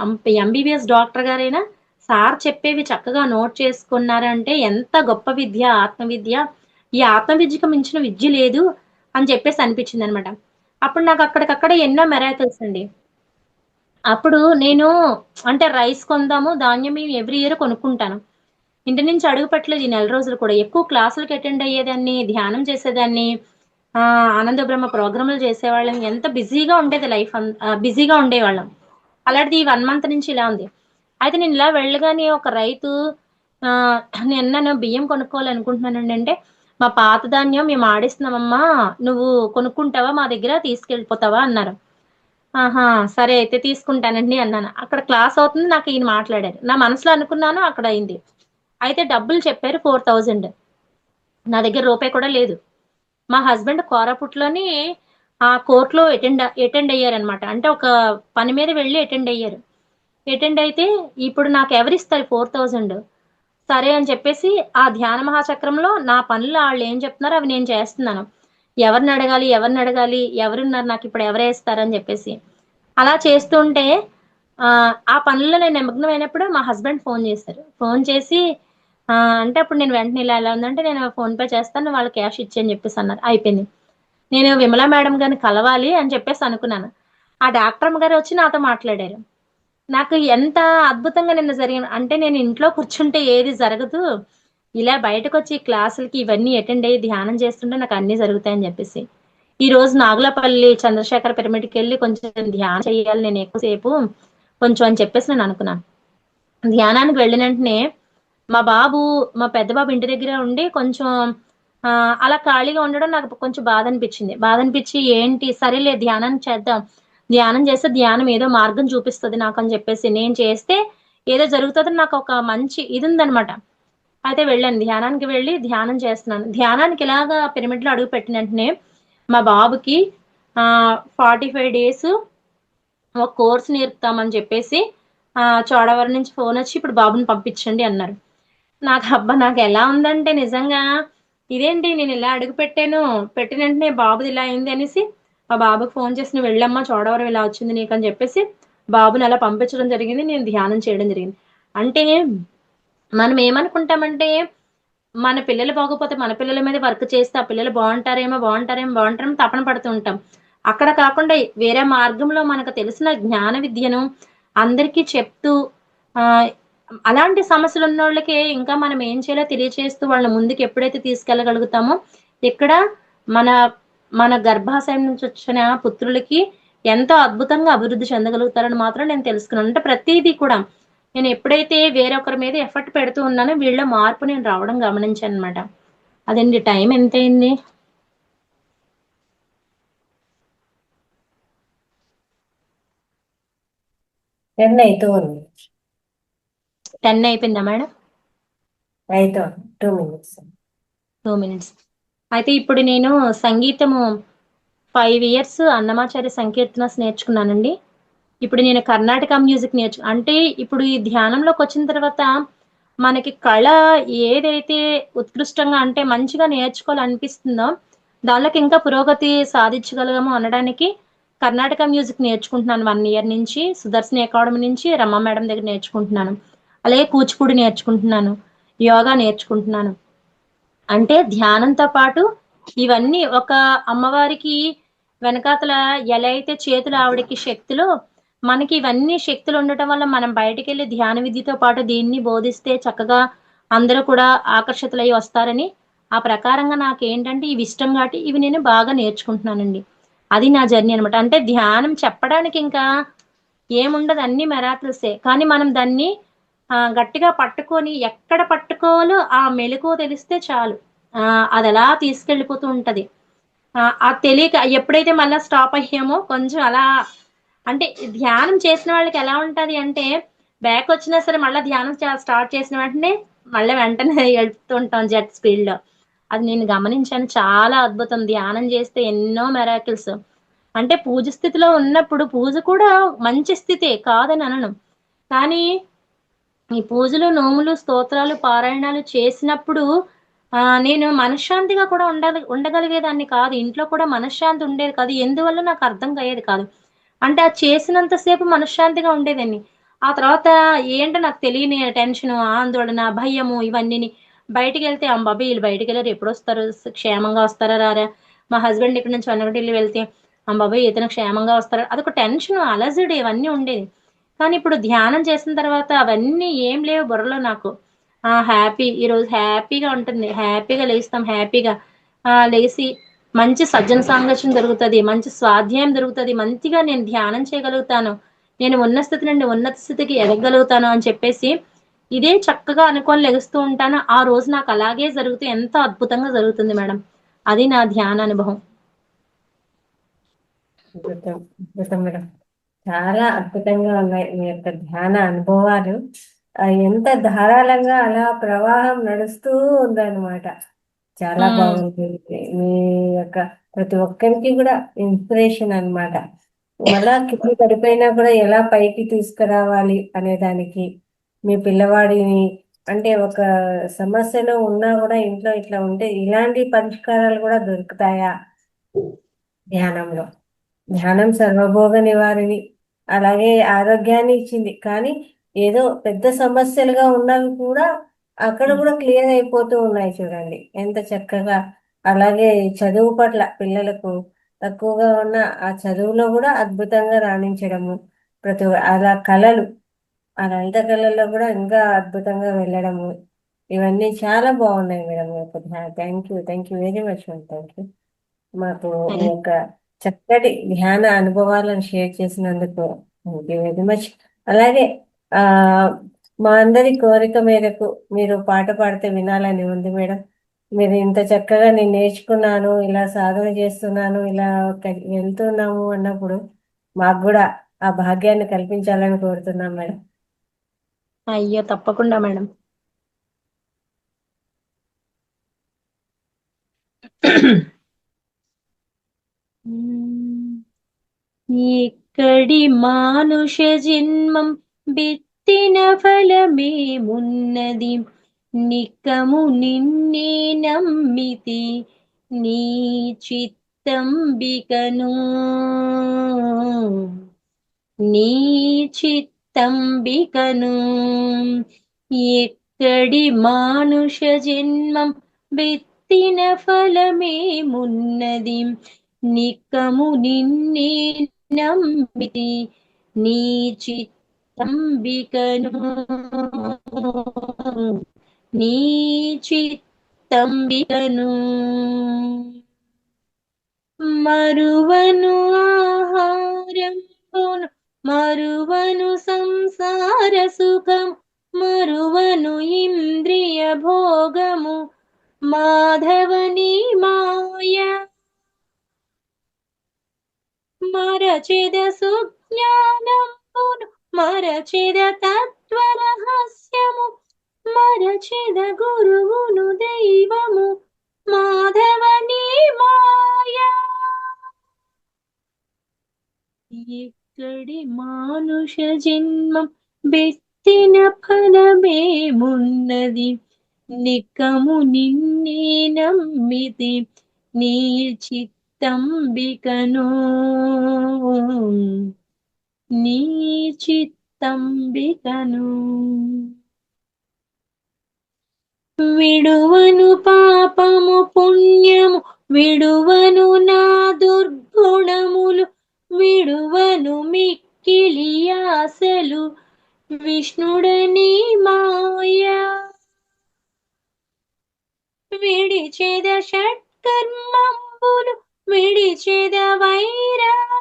ఎంబీబీఎస్ డాక్టర్ గారైనా సార్ చెప్పేవి చక్కగా నోట్ చేసుకున్నారంటే ఎంత గొప్ప విద్య ఆత్మ విద్య. ఈ ఆత్మ విద్యకు మించిన విద్య లేదు అని చెప్పేసి అనిపించిందనమాట. అప్పుడు నాకు అక్కడికక్కడ ఎన్నో మిరాకిల్స్ అండి. అప్పుడు నేను అంటే రైస్ కొందాము, ధాన్యం ఎవ్రీ ఇయర్ కొనుక్కుంటాను. ఇంటి నుంచి అడుగు పెట్టలేదు ఈ నెల రోజులు కూడా. ఎక్కువ క్లాసులకి అటెండ్ అయ్యేదాన్ని, ధ్యానం చేసేదాన్ని. ఆనంద బ్రహ్మ ప్రోగ్రాములు చేసేవాళ్ళం. ఎంత బిజీగా ఉండేది బిజీగా ఉండేవాళ్ళం. అలాంటిది ఈ 1 మంత్ నుంచి ఇలా ఉంది. అయితే నేను ఇలా వెళ్ళగానే ఒక రైతు ఆహ్, నేను బియ్యం కొనుక్కోవాలనుకుంటున్నానండి అంటే, "మా పాత ధాన్యం మేము ఆడిస్తున్నామమ్మా. నువ్వు కొనుక్కుంటావా మా దగ్గర తీసుకెళ్ళిపోతావా?" అన్నారు. ఆహా! సరే అయితే తీసుకుంటానండి అన్నాను. అక్కడ క్లాస్ అవుతుంది. నాకు ఈయన మాట్లాడారు. నా మనసులో అనుకున్నాను అక్కడ అయింది. అయితే డబ్బులు చెప్పారు 4000. నా దగ్గర రూపాయి కూడా లేదు. మా హస్బెండ్ కోరాపుట్‌లోని కోర్ట్‌లో అటెండ్ అయ్యారనమాట. అంటే ఒక పని మీద వెళ్లి అటెండ్ అయ్యారు. అటెండ్ అయితే ఇప్పుడు నాకు ఎవరిస్తారు 4000? సరే అని చెప్పేసి ఆ ధ్యాన మహాచక్రంలో నా పనులు ఆళ్ళేం చెప్తున్నారో అవి నేను చేస్తున్నాను. ఎవరినడగాలి, ఎవరినడగాలి, ఎవరున్నారు నాకిప్పుడు ఎవరేస్తారని చెప్పేసి. అలా చేస్తుంటే ఆ పనుల్లో నేను నిమగ్నమైనప్పుడు మా హస్బెండ్ ఫోను చేశారు. ఫోను చేసి అంటే అప్పుడు నేను వెంటనే ఇలా ఉందంటే నేను ఫోన్‌పే చేస్తాను. వాళ్ళు క్యాష్ ఇచ్చేయి అని చెప్పేసన్నారు. అయిపోయింది. నేను విమలా మేడం గారిని కలవాలి అని చెప్పేసి అనుకున్నాను. ఆ డాక్టరమ్మ గారు వచ్చి నాతో మాట్లాడారు. నాకు ఎంత అద్భుతంగా నిన్న జరిగిన అంటే నేను ఇంట్లో కూర్చుంటే ఏది జరగదు. ఇలా బయటకొచ్చి క్లాసులకి ఇవన్నీ అటెండ్ అయ్యి ధ్యానం చేస్తుంటే నాకు అన్నీ జరుగుతాయని చెప్పేసి. ఈరోజు నాగులపల్లి చంద్రశేఖర పిరమిడ్‌కెళ్ళి కొంచెం ధ్యానం చేయాలి నేను ఎక్కువ సేపు కొంచెం అని చెప్పేసి నేను అనుకున్నాను. ధ్యానానికి వెళ్ళిన వెంటనే మా పెద్ద బాబు ఇంటి దగ్గరే ఉండి కొంచెం అలా ఖాళీగా ఉండడం నాకు కొంచెం బాధ అనిపించింది. బాధ అనిపించి ఏంటి సరేలే ధ్యానం చేద్దాం. ధ్యానం చేస్తే ధ్యానం ఏదో మార్గం చూపిస్తది నాకని చెప్పేసి నేను చేస్తే ఏదో జరుగుతదని నాకు ఒక మంచి ఇది ఉందనమాట. అయితే వెళ్ళాను. ధ్యానానికి వెళ్ళి ధ్యానం చేస్తున్నాను. ధ్యానానికి ఇలాగా పిరమిడ్‌లో అడుగు పెట్టిన వెంటనే మా బాబుకి 45 డేస్ ఒక కోర్స్ నేర్పుతామని చెప్పేసి చోడవరం నుంచి ఫోనొచ్చి ఇప్పుడు బాబుని పంపించండి అన్నారు. నాకెలా ఉందంటే నిజంగా ఇదేంటి నేనిలా అడుగుపెట్టాను. పెట్టిన వెంటనే బాబుది ఇలా అయింది అనేసి మా బాబుకి ఫోను చేసి "నువ్వు వెళ్ళమ్మా చోడవరం ఇలా వచ్చింది నీకని" చెప్పేసి బాబుని అలా పంపించడం జరిగింది. నేను ధ్యానం చేయడం జరిగింది. అంటే మనం ఏమనుకుంటామంటే మన పిల్లలు బాగోపోతే మన పిల్లల మీద వర్క్ చేస్తే ఆ పిల్లలు బావుంటారేమో తపన పడుతూ ఉంటాం. అక్కడ కాకుండా వేరే మార్గంలో మనకు తెలిసిన జ్ఞాన విద్యను అందరికీ చెప్తూ ఆహ్, అలాంటి సమస్యలున్నోళ్ళకే ఇంకా మనం ఏం చేయాలో తెలియచేస్తూ వాళ్ళని ముందుకు ఎప్పుడైతే తీసుకెళ్ళగలుగుతామో, ఇక్కడ మన మన గర్భాశయం నుంచి వచ్చిన పుత్రులకి ఎంతో అద్భుతంగా అభివృద్ధి చెందగలుగుతారని మాత్రం నేను తెలుసుకున్నాను. అంటే ప్రతీదీ కూడా నేను ఎప్పుడైతే వేరొకరి మీద ఎఫర్ట్ పెడుతూ ఉన్నానో వీళ్ళలో మార్పు నేను రావడం గమనించాననమాట. అదండి టైం ఎంతయింది? 10 అయితోంది. 10 అయిపోయిందా మేడం? అయితోంది. 2 మినిట్స్. 2 మినిట్స్. అయితే ఇప్పుడు నేను సంగీతము 5 ఇయర్స్ అన్నమాచార్య సంకీర్తనస్ నేర్చుకున్నానండి. ఇప్పుడు నేను కర్ణాటక మ్యూజిక్ అంటే ఇప్పుడు ఈ ధ్యానంలోకొచ్చిన తర్వాత మనకి కళ ఏదైతే ఉత్కృష్టంగా అంటే మంచిగా నేర్చుకోవాలనిపిస్తుందో, దానిలోకి ఇంకా పురోగతి సాధించగలము అనడానికి కర్ణాటక మ్యూజిక్ నేర్చుకుంటున్నాను 1 ఇయర్ నుంచి. సుదర్శన్ అకాడమీ నుంచి రమ మేడం దగ్గర నేర్చుకుంటున్నాను. అలాగే కూచిపూడి నేర్చుకుంటున్నాను. యోగా నేర్చుకుంటున్నాను. అంటే ధ్యానంతో పాటు ఇవన్నీ ఒక అమ్మవారికి వెనకాతల ఎలా అయితే చేతులు ఆవిడకి శక్తులో మనకి ఇవన్నీ శక్తులు ఉండటం వల్ల మనం బయటికెళ్ళి ధ్యాన విద్యతో పాటు దీన్ని బోధిస్తే చక్కగా అందరూ కూడా ఆకర్షితులై వస్తారని ఆ ప్రకారంగా నాకేంటంటే ఇవి ఇష్టం కాబట్టి ఇవి నేను బాగా నేర్చుకుంటున్నానండి. అది నా జర్నీ అనమాట. అంటే ధ్యానం చెప్పడానికి ఇంకా ఏముండదు అన్ని మెరాకిల్సే. కానీ మనం దాన్ని గట్టిగా పట్టుకొని ఎక్కడ పట్టుకోవాలో ఆ మెళకువ తెలిస్తే చాలు. అదలా తీసుకెళ్ళిపోతూ ఉంటది. అది తెలియక ఎప్పుడైతే మళ్ళా స్టాప్ అయ్యామో కొంచెం అలా అంటే ధ్యానం చేసిన వాళ్ళకి ఎలా ఉంటది అంటే బ్యాక్ వచ్చినా సరే మళ్ళా ధ్యానం స్టార్ట్ చేసిన వెంటనే మళ్ళీ వెంటనే వెళ్తూ ఉంటాం జెట్ స్పీడ్‌లో. అది నేను గమనించాను. చాలా అద్భుతం. ధ్యానం చేస్తే ఎన్నో మిరాకిల్స్. అంటే పూజ స్థితిలో ఉన్నప్పుడు పూజ కూడా మంచి స్థితే కాదని అనను. కానీ ఈ పూజలు, నోములు, స్తోత్రాలు, పారాయణాలు చేసినప్పుడు నేను మనశ్శాంతిగా కూడా ఉండగలిగేదాన్ని కాదు. ఇంట్లో కూడా మనశ్శాంతి ఉండేది కాదు. ఎందువల్ల నాకు అర్థం అయ్యేది కాదు. అంటే అది చేసినంత సేపు మనశ్శాంతిగా ఉండేదాన్ని. ఆ తర్వాత ఏంటో నాకు తెలియని టెన్షను, ఆందోళన, భయము ఇవన్నీని. బయటికెళ్తే అమ్మబాబోయ్! ఈళ్ళు బయటికెళ్లారు ఎప్పుడొస్తారు? క్షేమంగా వస్తారా? రారా? మా హస్బెండ్ ఇక్కడి నుంచి వెనకటిల్లి వెళ్తే అమ్మబాబోయ్! ఇతను క్షేమంగా వస్తారా? అదొక టెన్షను, అలజడి ఇవన్నీ ఉండేది. కానీ ఇప్పుడు ధ్యానం చేసిన తర్వాత అవన్నీ ఏం లేవు బుర్రలో నాకు. ఈరోజు హ్యాపీగా ఉంటుంది. హ్యాపీగా లేస్తాం హ్యాపీగా. లెగిసి మంచి సజ్జన సాంగత్యం దొరుకుతది. మంచి స్వాధ్యాయం దొరుకుతది. మంచిగా నేను ధ్యానం చేయగలుగుతాను. నేను ఉన్న స్థితి నుండి ఉన్నత స్థితికి ఎదగగలుగుతాను అని చెప్పేసి, ఇదే చక్కగా అనుకోని లెగుస్తూ ఉంటాను. ఆ రోజు నాకు అలాగే జరుగుతూ ఎంతో అద్భుతంగా జరుగుతుంది మేడం. అది నా ధ్యాన అనుభవం. అద్భుతం. అద్భుతం మేడం. చాలా అద్భుతంగా ఉన్నాయి మీ యొక్క ధ్యాన అనుభవాలు. ఎంత ధారాళంగా అలా ప్రవాహం నడుస్తూ ఉందన్నమాట. చాలా ఉమ్, బాగుంది. మీ యొక్క ప్రతి ఒక్కరికి కూడా ఇన్స్పిరేషన్ అన్నమాట. మళ్ళా కింద పడిపోయినా కూడా ఎలా పైకి తీసుకురావాలి అనే దానికి మీ పిల్లవాడిని, అంటే ఒక సమస్యలో ఉన్నా కూడా ఇంట్లో ఇట్లా ఉంటే ఇలాంటి పరిష్కారాలు కూడా దొరుకుతాయా ధ్యానంలో? ధ్యానం సర్వభోగ నివారిణి, అలాగే ఆరోగ్యాన్ని ఇచ్చింది. కానీ ఏదో పెద్ద సమస్యలుగా ఉన్నవి కూడా అక్కడ ఉమ్. కూడా క్లియర్ అయిపోతూ ఉన్నాయి. చూడండి ఎంత చక్కగా. అలాగే చదువు పట్ల పిల్లలకు తక్కువగా ఉన్న ఆ చదువులో కూడా అద్భుతంగా రాణించడము, అలా కళలు, ఆ లలిత కళల్లో కూడా ఇంకా అద్భుతంగా వెళ్ళడము, ఇవన్నీ చాలా బాగున్నాయి madam. Thank you very much madam. Thank you మాకు మీ థ్యాంక్ యొక్క చక్కటి ధ్యాన అనుభవాలను షేర్ చేసినందుకు. Thank you very much. అలాగే ఆ మా అందరి కోరిక మేరకు మీరు పాట పాడితే వినాలని ఉంది మేడం. మీరు ఇంత చక్కగా నేను నేర్చుకున్నాను, ఇలా సాధన చేస్తున్నాను, ఇలా వెళ్తున్నాము అన్నప్పుడు మాకు కూడా ఆ భాగ్యాన్ని కల్పించాలని కోరుతున్నాం మేడం. అయ్యో, తప్పకుండా మేడం. ఇక్కడి మానుష జన్మం బెత్తిన ఫలమేమున్నది, నిక్కము నిన్నే నమ్మితి నీ చిత్తంబికను, నీ చిత్తంబికను. ఎక్కడి మానుష జన్మం బెత్తిన ఫలమేమున్నది, నిక్కము నిన్నే నమ్మితి నీ చిత్తంబికను, నీ చిత్తంబికను. మరువను ఆహారంబును, మరువను సంసార సుఖం, మరువను ఇంద్రియ భోగము, మాధవని మాయ మరచెద సుజ్ఞానంబును, మరచెద తత్వరహస్యము, మరచెద గురువును దైవము, మాధవని మాయ. ఎక్కడి మానుష జన్మం బెత్తిన ఫలమేమున్నది, నిక్కము నిన్నే నమ్మితి నీ చిత్తంబికను, నీ చిత్తంబికను. విడువను పాపము పుణ్యము, విడువను నా దుర్గుణములు, విడువను మిక్కిలి ఆశలు, విష్ణుడని మాయ విడిచెద షట్కర్మంబులు, విడిచెద వైరాగ్యంబును,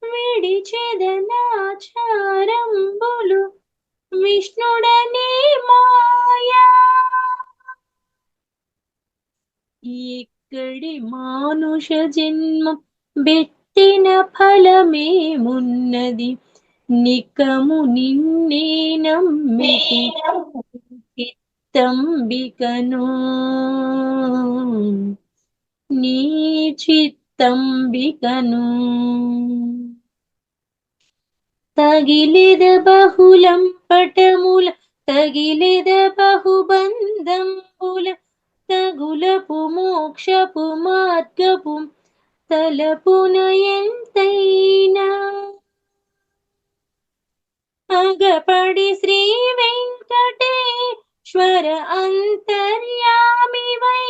విడిచెద నాచారంబులు, విష్ణుడని మాయా. ఇక్కడి మానుష జన్మం బెత్తిన ఫలమేమున్నది, నికము నిన్నే నమ్మితి చిత్తంబికను, నీ చిత్తంబికను. తగిలిద బహుళం పటముల, తగిలిద బహుబంధంబుల, తగులపు మోక్షపు మార్గపు తలపున ఎంతైనా, అగపడి శ్రీ వెంకటేశ్వర అంతర్యామివై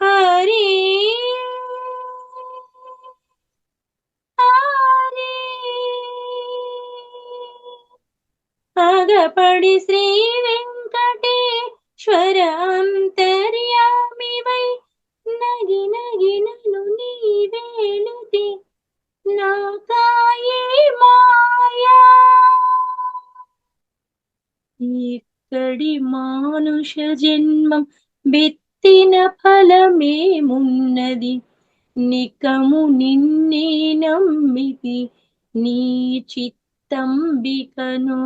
హరి హరి, అగపడి శ్రీ వెంకటేశ్వర అంతర్యామివై నగి నగి నను నీవేలితి నాకాయే మాయా. ఇక్కడి మానుష జన్మం బెత్తిన ఫలమేమున్నది, నికము నిన్నే నమ్మితి నీ చిత్తంబికను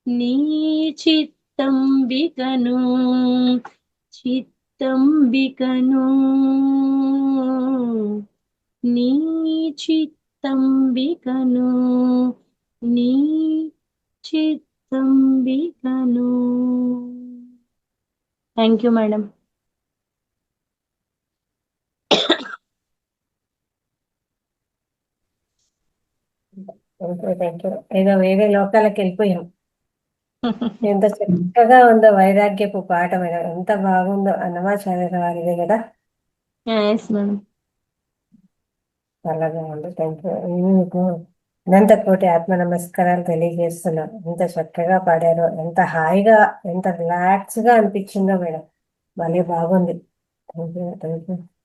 నీ చిత్తంబికను చిత్తంబికను నీ చిత్తంబికను నీ చిత్తంబికను. Thank you madam. Thank you. ఏదో వేరే లోకాలకు వెళ్ళిపోయాం. ఎంత చక్కగా ఉందో వైరాగ్యపు పాట మేడం, ఎంత బాగుందో. అన్నమాచార్య గారిదే కదా. Yes madam. చాలా బాగుంది. Thank you. మీకు అనంత కోటి ఆత్మ నమస్కారాలు తెలియజేస్తున్నాం. ఎంత చక్కగా పాడారో, ఎంత హాయిగా, ఎంత రిలాక్స్ గా అనిపించిందో మేడం. భలే బాగుంది. Thank you. Thank you.